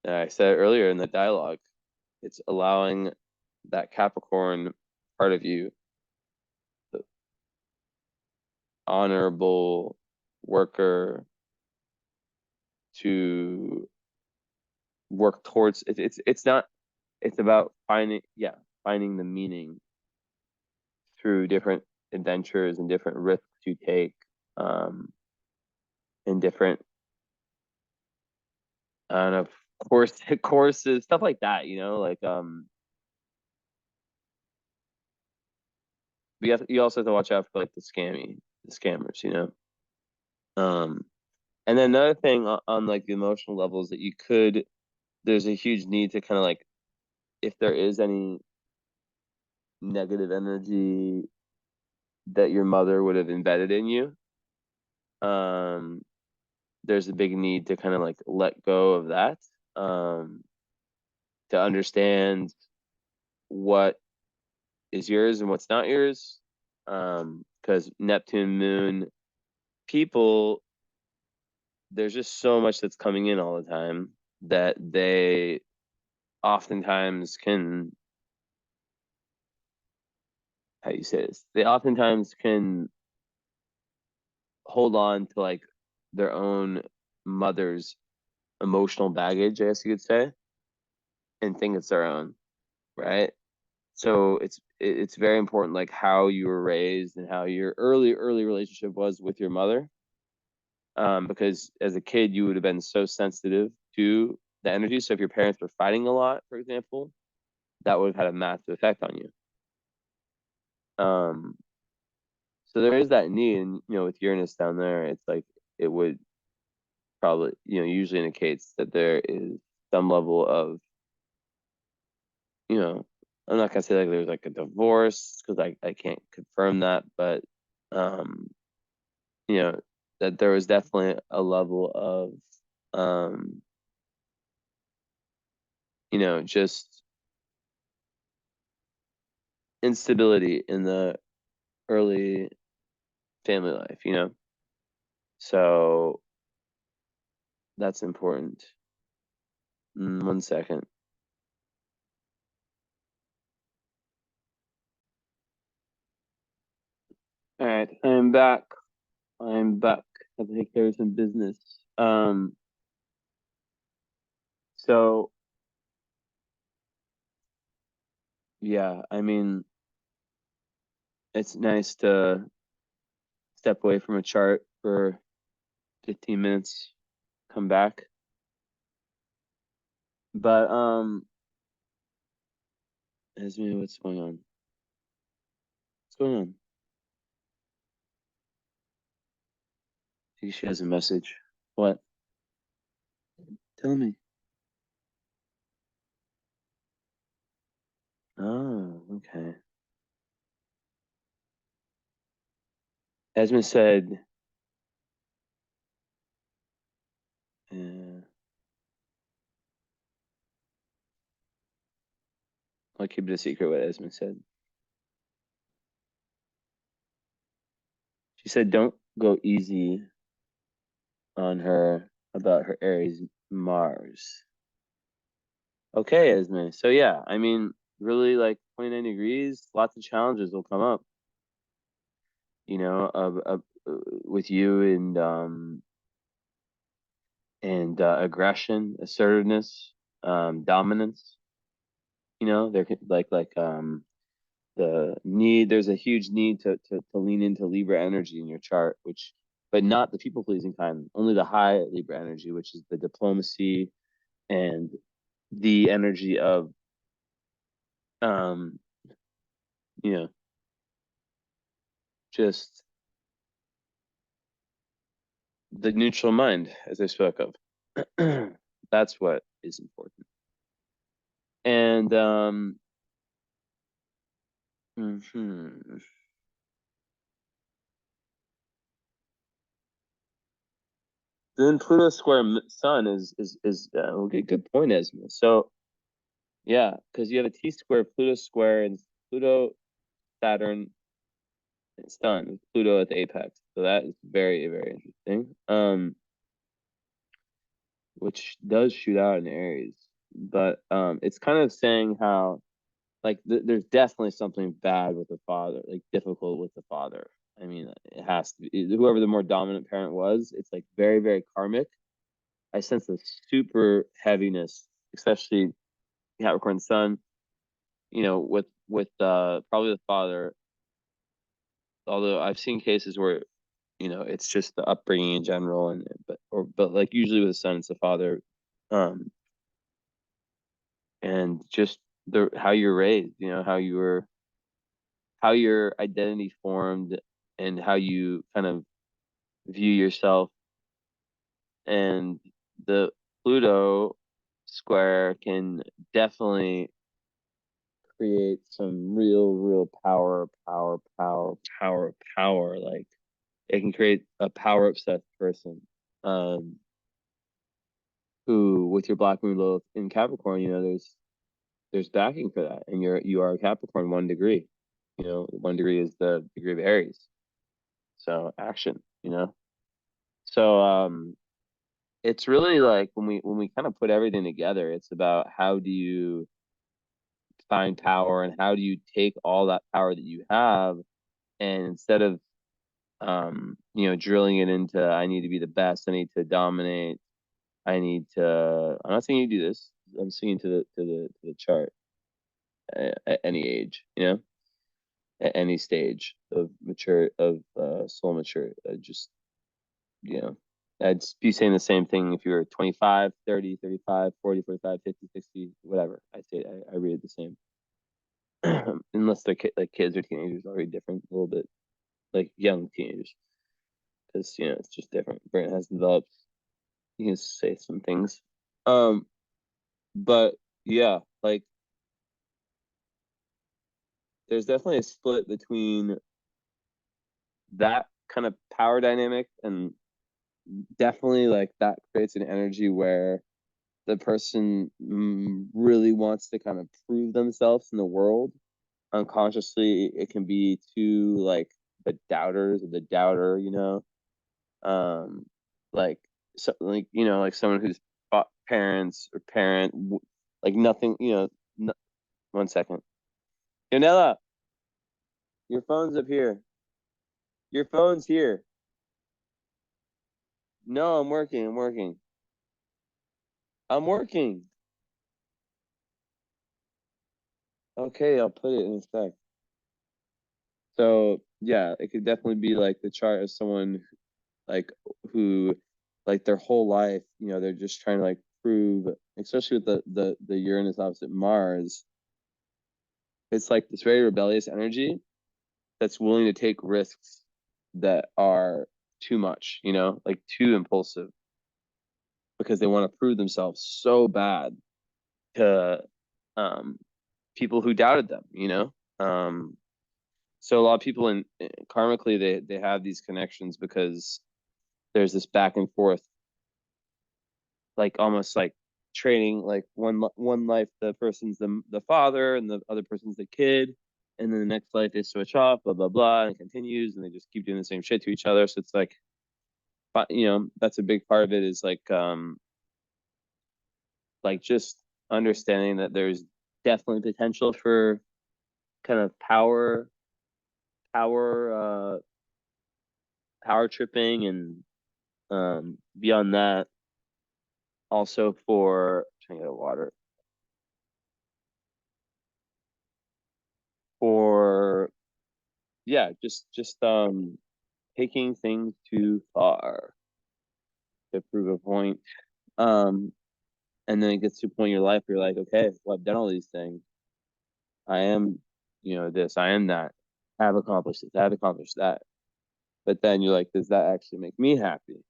I said earlier in the dialogue, it's allowing that Capricorn part of you honorable worker to work towards it. It's not, it's about finding the meaning through different adventures and different risks you take, and different, I don't know, courses, stuff like that, like you also have to watch out for like the scammers, and then another thing on like the emotional levels that there's a huge need to kind of like, if there is any negative energy that your mother would have embedded in you, there's a big need to kind of like let go of that, to understand what is yours and what's not yours. Because Neptune moon people, there's just so much that's coming in all the time that they oftentimes can, how do you say this? They oftentimes can hold on to like their own mother's emotional baggage, I guess you could say, and think it's their own, right? So it's very important, like how you were raised and how your early relationship was with your mother, because as a kid you would have been so sensitive to the energy. So if your parents were fighting a lot, for example, that would have had a massive effect on you. So there is that need, and with Uranus down there, it's like it would probably, usually indicates that there is some level of, I'm not gonna say like there's like a divorce, because I can't confirm that, but you know, that there was definitely a level of just instability in the early family life. So that's important. 1 second. All right, I'm back. Have to take care of some business. So yeah, I mean, it's nice to step away from a chart for 15 minutes, come back. But Esme, what's going on? What's going on? I think she has a message. What? Tell me. Oh, okay. Esme said, I'll keep it a secret what Esme said. She said, don't go easy on her about her Aries Mars. Okay, Esme. So yeah, I mean, really like 29 degrees, lots of challenges will come up, with you, and aggression, assertiveness, dominance. There could there's a huge need to lean into Libra energy in your chart, but not the people pleasing kind, only the high Libra energy, which is the diplomacy and the energy of, um, just the neutral mind, as I spoke of. That's what is important. And then Pluto square Sun is okay. Good point, Esme. So yeah, because you have a T square Pluto square and Pluto, Saturn, and Sun. Pluto at the apex. So that is very, very interesting. Which does shoot out in Aries, but it's kind of saying how like there's definitely something bad with the father, like difficult with the father. I mean, it has to be whoever the more dominant parent was. It's like very, very karmic. I sense a super heaviness, especially Capricorn Sun. You know, with probably the father. Although I've seen cases where, you know, it's just the upbringing in general, and but like usually with the son, it's the father, um, and just the how you're raised. You know, how your identity formed, and how you kind of view yourself. And the Pluto square can definitely create some real power. Like it can create a power obsessed person. Um, who with your Black Moon Lilith in Capricorn, you know, there's backing for that. And you are a Capricorn 1 degree. You know, 1 degree is the degree of Aries. So action, you know. So it's really like when we kind of put everything together, it's about how do you find power, and how do you take all that power that you have, and instead of you know, drilling it into I need to be the best, I need to dominate, I'm not saying you do this, I'm saying to the chart at any age, you know, at any stage of soul mature. Just, you know, I'd be saying the same thing if you were 25, 30, 35, 40, 45, 50, 60, whatever. I read it the same. Unless they're like kids or teenagers, already different a little bit, like young teenagers, because you know it's just different. Brain has developed. You can say some things, um, but yeah, like there's definitely a split between that kind of power dynamic, and definitely like that creates an energy where the person really wants to kind of prove themselves in the world. Unconsciously, it can be to like the doubters or the doubter, you know, like so, like you know, like someone who's parents or parent, like nothing, you know. No, 1 second, Yanela, your phone's up here. Your phone's here. No, I'm working. I'm working. I'm working. Okay, I'll put it in a sec. So yeah, it could definitely be like the chart of someone like who like their whole life, you know, they're just trying to like prove, especially with the Uranus opposite Mars, it's like this very rebellious energy that's willing to take risks that are too much, you know, like too impulsive, because they want to prove themselves so bad to um people who doubted them, you know. So a lot of people karmically they have these connections because there's this back and forth, like almost like trading, like one life the person's the father and the other person's the kid, and then the next life they switch off, blah blah blah, and it continues, and they just keep doing the same shit to each other. So it's like, but you know, that's a big part of it, is like just understanding that there's definitely potential for kind of power power tripping, and beyond that, also for trying to get water, for yeah, just taking things too far to prove a point. Um, and then it gets to a point in your life where you're like, okay, well, I've done all these things. I am, you know, this, I am that. I've accomplished this, I've accomplished that. But then you're like, does that actually make me happy?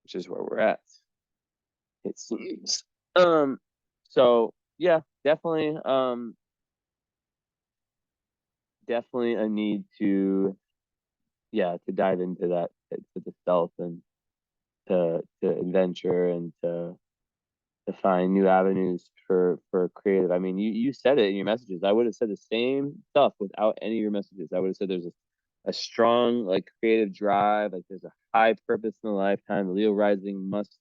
Which is where we're at, it seems. So yeah, definitely a need to, yeah, to dive into that, to the self, and to adventure, and to find new avenues for creative. I mean, you said it in your messages. I would have said the same stuff without any of your messages. I would have said there's a strong like creative drive, like there's a high purpose in the lifetime. The Leo rising must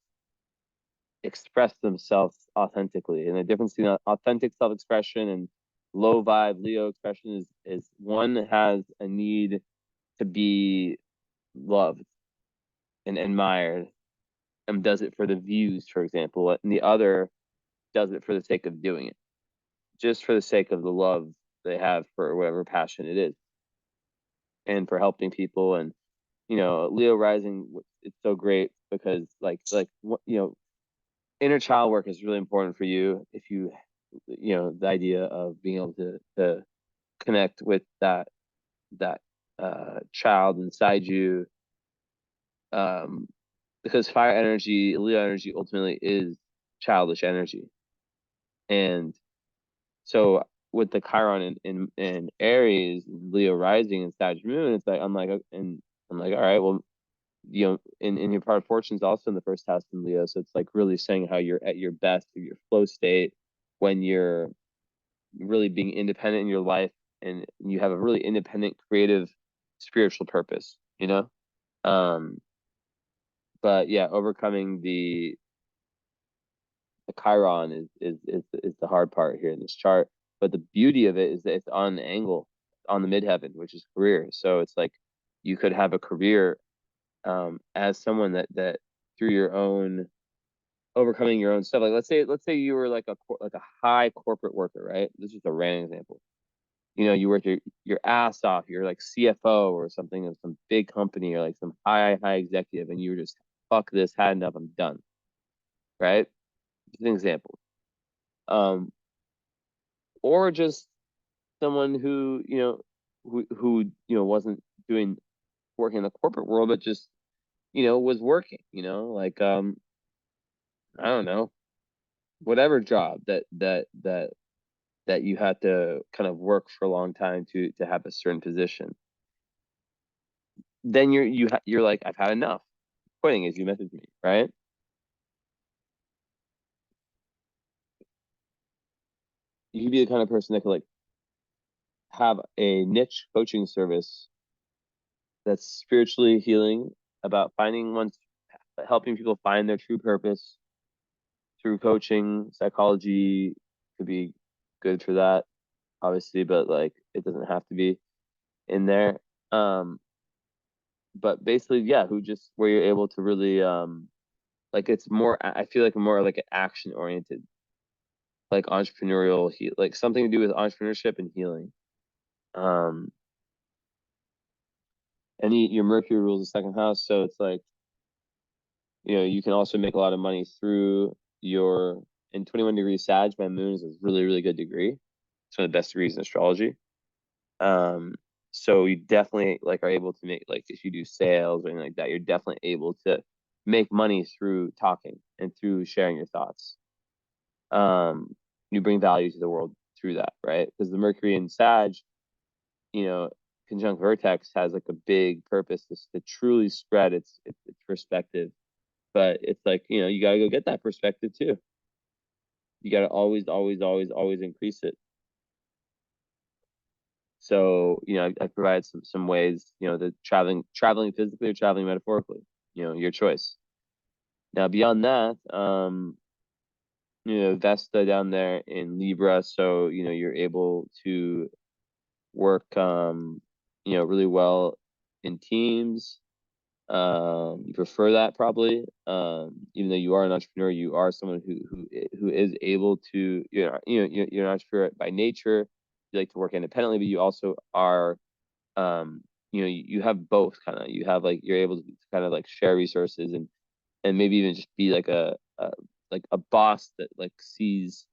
express themselves authentically. And the difference between authentic self-expression and low vibe Leo expression is one has a need to be loved and admired and does it for the views, for example, and the other does it for the sake of doing it, just for the sake of the love they have for whatever passion it is and for helping people. And Leo rising, it's so great because inner child work is really important for you. If the idea of being able to connect with that child inside you, because fire energy, Leo energy ultimately is childish energy. And so with the Chiron in Aries, Leo rising and Sag moon, it's like I'm like, all right, well, in your part of fortune is also in the first house in Leo, so it's like really saying how you're at your best or your flow state when you're really being independent in your life and you have a really independent, creative, spiritual purpose, but yeah, overcoming the Chiron is the hard part here in this chart. But the beauty of it is that it's on an angle on the midheaven, which is career. So it's like you could have a career as someone that through your own overcoming your own stuff. Like let's say you were like a high corporate worker, right? This is a random example. You work your ass off. You're like CFO or something of some big company or like some high executive, and you were just fuck this, had enough, I'm done. Right? Just an example. Or just someone who wasn't working in the corporate world, but just was working. Like I don't know, whatever job that you had to kind of work for a long time to have a certain position. Then you're like, I've had enough. Quitting as you message me, right? You could be the kind of person that could like have a niche coaching service that's spiritually healing, about helping people find their true purpose through coaching. Psychology could be good for that, obviously, but like it doesn't have to be in there. But basically, yeah, where you're able to really like it's more, I feel like more like an action oriented, like entrepreneurial, like something to do with entrepreneurship and healing. Um, and your Mercury rules the second house, so it's like you can also make a lot of money through your in 21 degrees Sag. My moon is a really really good degree. It's one of the best degrees in astrology. Um, so you definitely like are able to make, like if you do sales or anything like that, you're definitely able to make money through talking and through sharing your thoughts. Um, you bring value to the world through that, right? Because the Mercury in Sag, you know, conjunct Vertex has like a big purpose to truly spread its perspective. But it's like, you gotta go get that perspective too. You gotta always, always, always, always increase it. So, I provide some ways, the traveling physically or traveling metaphorically, your choice. Now beyond that, Vesta down there in Libra, so you're able to work really well in teams. You prefer that probably. Even though you are an entrepreneur, you are someone who is able to, you're an entrepreneur by nature. You like to work independently, but you also are, you have both kind of. You have like you're able to kind of like share resources and maybe even just be like a boss that like sees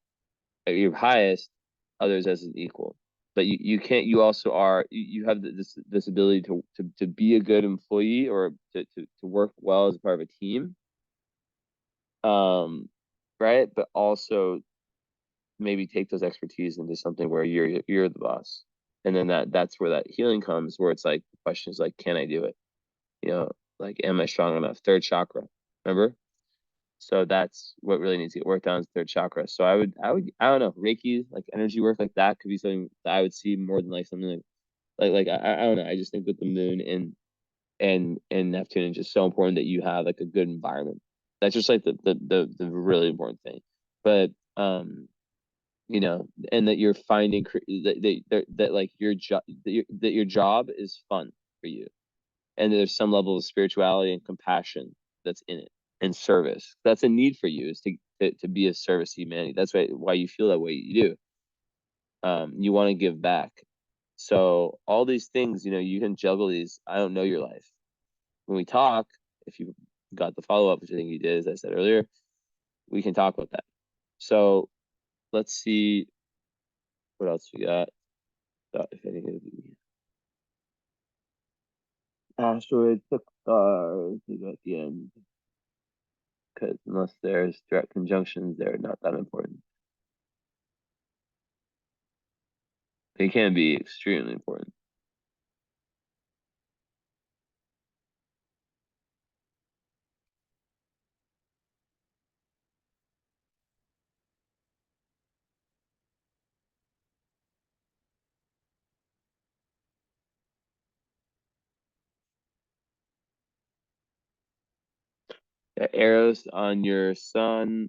at your highest others as an equal. But you can't, you also are, you have this ability to be a good employee or to work well as a part of a team. Right, but also maybe take those expertise into something where you're the boss. And then that's where that healing comes, where it's like the question is like, can I do it? Like, am I strong enough? Third chakra, remember? So that's what really needs to get worked on, is third chakra. So I don't know, Reiki, like energy work like that could be something that I would see more than like something like I don't know. I just think with the moon and Neptune, it's just so important that you have like a good environment. That's just like the really important thing. But and that you're finding that like your job is fun for you. and there's some level of spirituality and compassion that's in it, and service. That's a need for you, is to be a service to humanity. That's why you feel that way you do. You want to give back. So all these things, you can juggle these. I don't know your life. When we talk, if you got the follow-up, which I think you did, as I said earlier, we can talk about that. So let's see what else we got. If any of the asteroids took stars at the end, because unless there's direct conjunctions, they're not that important. They can be extremely important. Arrows on your sun,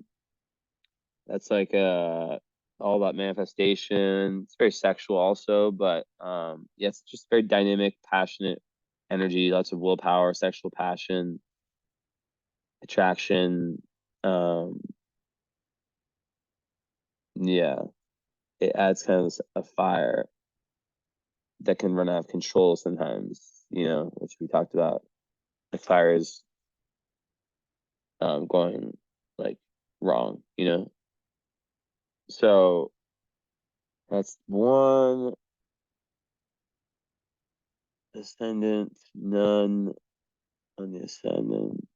that's like all about manifestation. It's very sexual also, but yeah, it's just very dynamic, passionate energy, lots of willpower, sexual passion, attraction. Um, yeah, it adds kind of a fire that can run out of control sometimes, which we talked about. The fire is going like wrong. So that's one ascendant, none on the ascendant.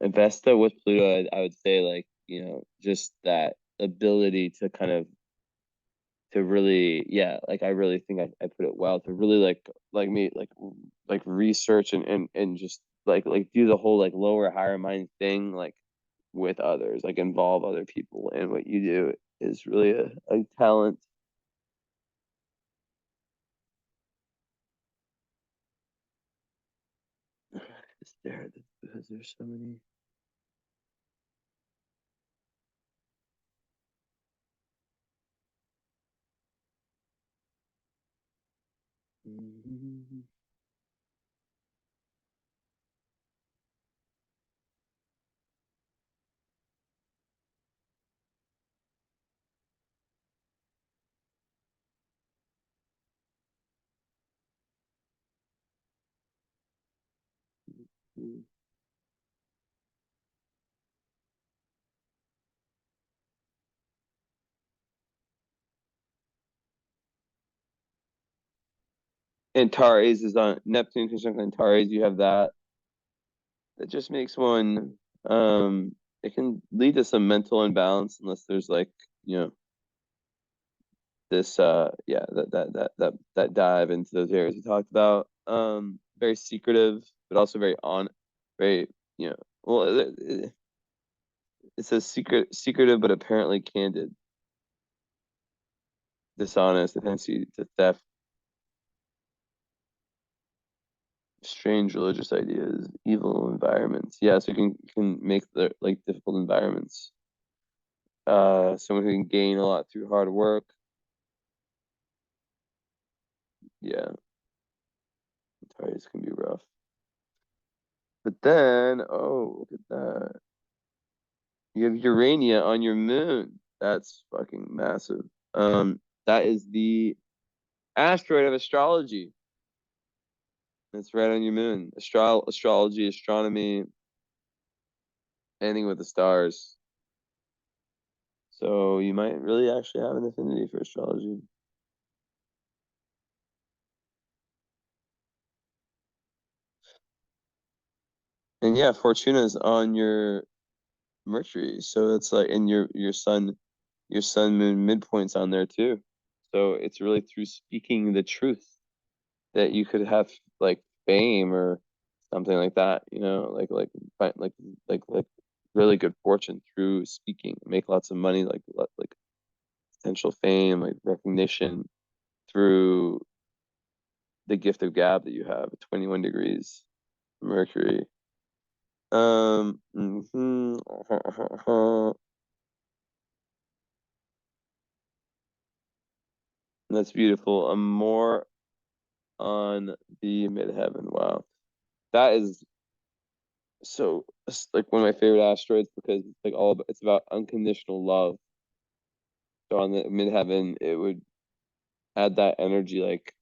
And Vesta with Pluto, I would say, like, just that ability to kind of, to really, yeah, like I really think I put it well, to really like me like research and just like do the whole like lower higher mind thing, like with others, like involve other people in what you do, is really a talent. Is there, because there's so many. Antares is on Neptune conjunct Antares. You have that. That just makes one. It can lead to some mental imbalance unless there's like, you know, this yeah, that dive into those areas we talked about. Very secretive, but also very, well, it says secretive, but apparently candid, dishonest, tendency to theft, strange religious ideas, evil environments. Yeah, so you can make the like difficult environments. Someone who can gain a lot through hard work. Yeah, Taurus can be rough. But then, oh, look at that. You have Urania on your moon. That's fucking massive. That is the asteroid of astrology. It's right on your moon. Astrology, astronomy, anything with the stars. So you might really actually have an affinity for astrology. And yeah, Fortuna's on your Mercury. So it's like, and your sun moon midpoint's on there too. So it's really through speaking the truth that you could have like fame or something like that, like really good fortune through speaking, make lots of money, like potential fame, like recognition through the gift of gab that you have at 21 degrees Mercury. That's beautiful. I'm more on the midheaven. Wow. That is so it's like one of my favorite asteroids because it's like it's about unconditional love. So on the midheaven, it would add that energy like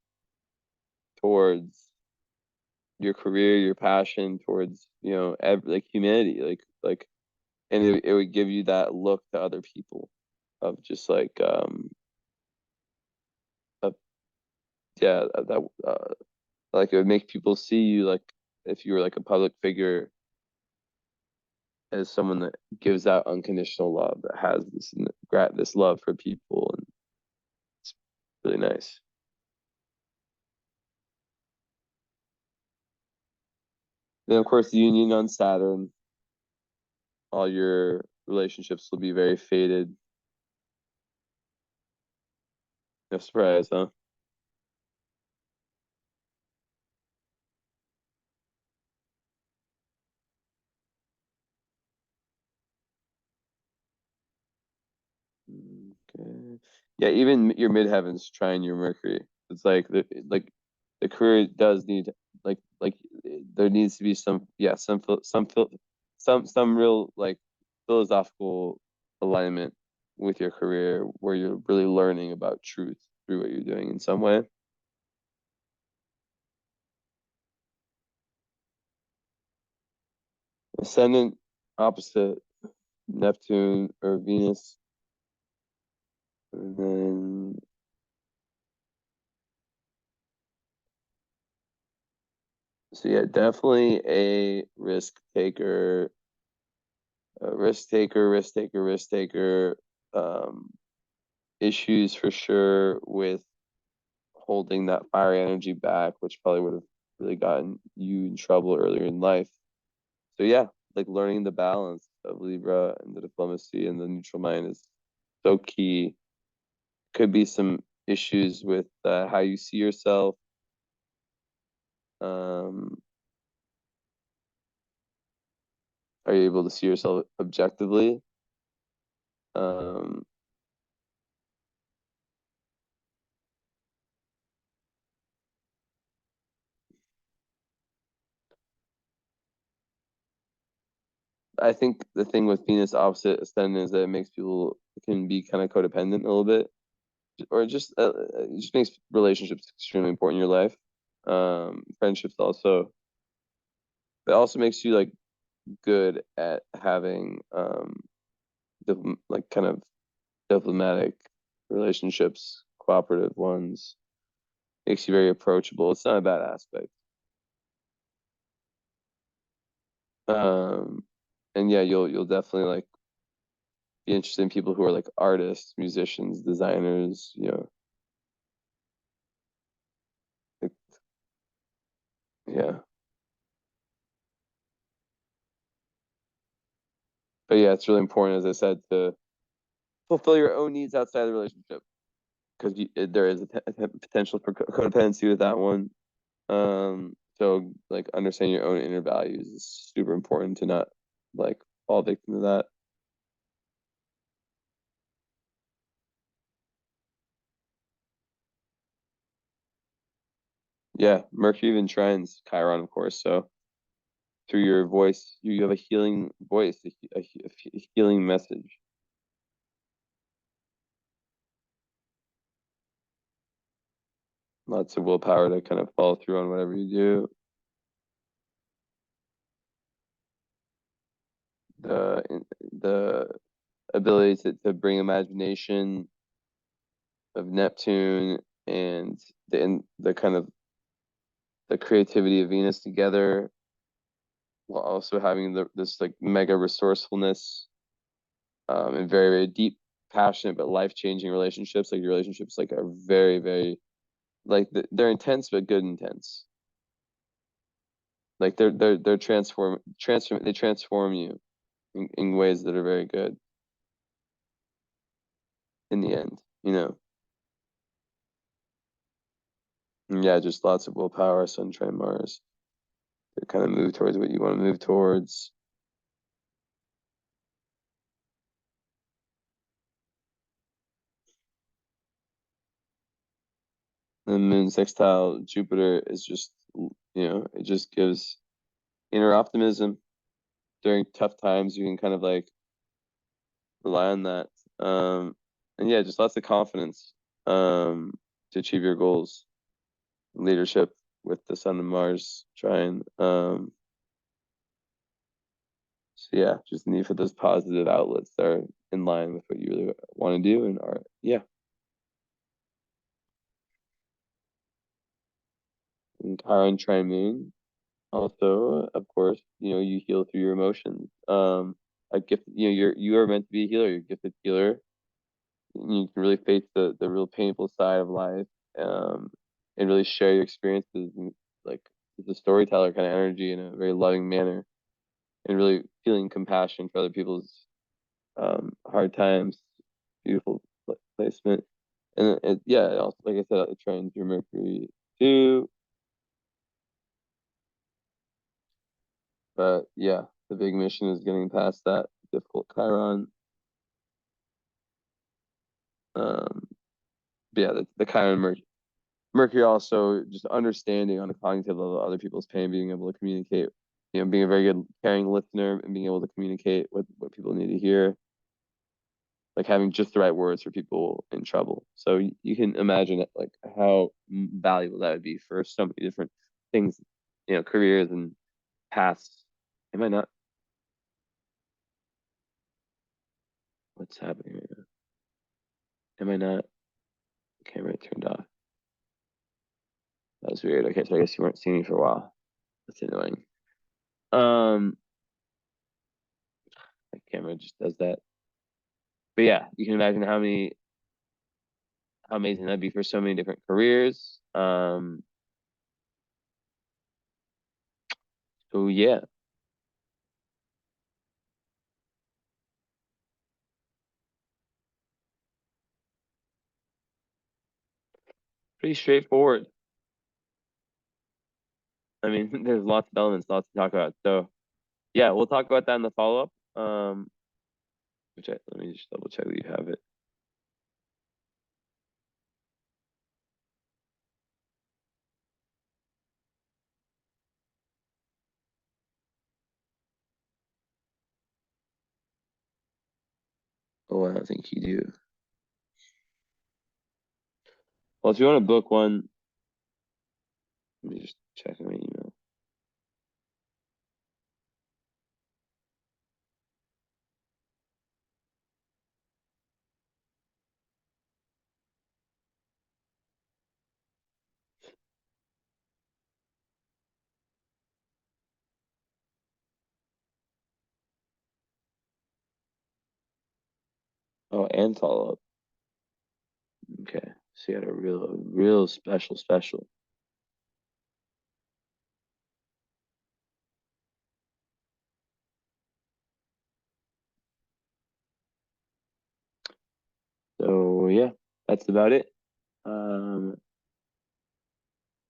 towards your career, your passion, towards, like humanity, and it would give you that look to other people of just like of, yeah, that like it would make people see you like if you were like a public figure as someone that gives out unconditional love, that has this love for people, and it's really nice. Then of course the union on Saturn, all your relationships will be very faded. No surprise, huh? Okay. Yeah, even your midheavens trying your Mercury. It's like the career does need there needs to be some real like philosophical alignment with your career where you're really learning about truth through what you're doing in some way. Ascendant opposite Neptune or Venus, and then so yeah, definitely a risk taker. Um, Issues for sure with holding that fire energy back, which probably would have really gotten you in trouble earlier in life. So yeah, like learning the balance of Libra and the diplomacy and the neutral mind is so key. Could be some issues with how you see yourself. Um, are you able to see yourself objectively? Um, I think the thing with Venus opposite ascendant is that it makes people can be kind of codependent a little bit, or it just makes relationships extremely important in your life. Friendships also, it also makes you like good at having like kind of diplomatic relationships, cooperative ones. Makes you very approachable. It's not a bad aspect. Um, and yeah, you'll definitely like be interested in people who are like artists, musicians, designers. Like, yeah. But yeah, it's really important, as I said, to fulfill your own needs outside the relationship because there is a potential for codependency with that one. So like understanding your own inner values is super important to not like fall victim to that. Yeah, Mercury even trines Chiron, of course. So through your voice, you have a healing voice, a healing message. Lots of willpower to kind of follow through on whatever you do. The the ability to bring imagination of Neptune and the kind of the creativity of Venus together, while also having this like mega resourcefulness, and very, very deep, passionate but life-changing relationships. Like your relationships like are very, very like they're intense but good intense. Like they're they transform you in ways that are very good in the end, you know. And yeah, just lots of willpower, Sun, Trine, Mars to kind of move towards what you want to move towards. The moon sextile Jupiter is just, it just gives inner optimism during tough times. You can kind of like rely on that. And yeah, just lots of confidence to achieve your goals. Leadership with the Sun and Mars trine. So yeah, just need for those positive outlets that are in line with what you really want to do and are, yeah. And Chiron trine Moon. Also, of course, you heal through your emotions. A gift, you are meant to be a healer. You're a gifted healer. You can really face the real painful side of life, and really share your experiences, and like it's a storyteller kind of energy in a very loving manner, and really feeling compassion for other people's hard times. Beautiful placement, and yeah, also like I said, it trines your Mercury too. But yeah, the big mission is getting past that difficult Chiron. Um, but yeah, the Chiron Mercury also just understanding on a cognitive level other people's pain, being able to communicate, being a very good caring listener and being able to communicate what people need to hear, like having just the right words for people in trouble. So you can imagine like how valuable that would be for so many different things, careers and paths. Am I not? What's happening right now? Am I not? Camera turned off. That was weird. Okay, so I guess you weren't seeing me for a while. That's annoying. Um, my camera just does that. But yeah, you can imagine how amazing that'd be for so many different careers. So yeah, pretty straightforward. I mean, there's lots of elements, lots to talk about. So yeah, we'll talk about that in the follow up. Let me just double check that you have it. Oh, I don't think you do. Well, if you want to book one, let me just check my email. Oh, and follow up. Okay, so you had a real special. So yeah, that's about it. Um,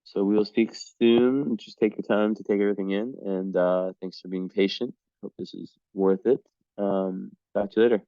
so we'll speak soon. Just take your time to take everything in, and thanks for being patient. Hope this is worth it. Talk to you later.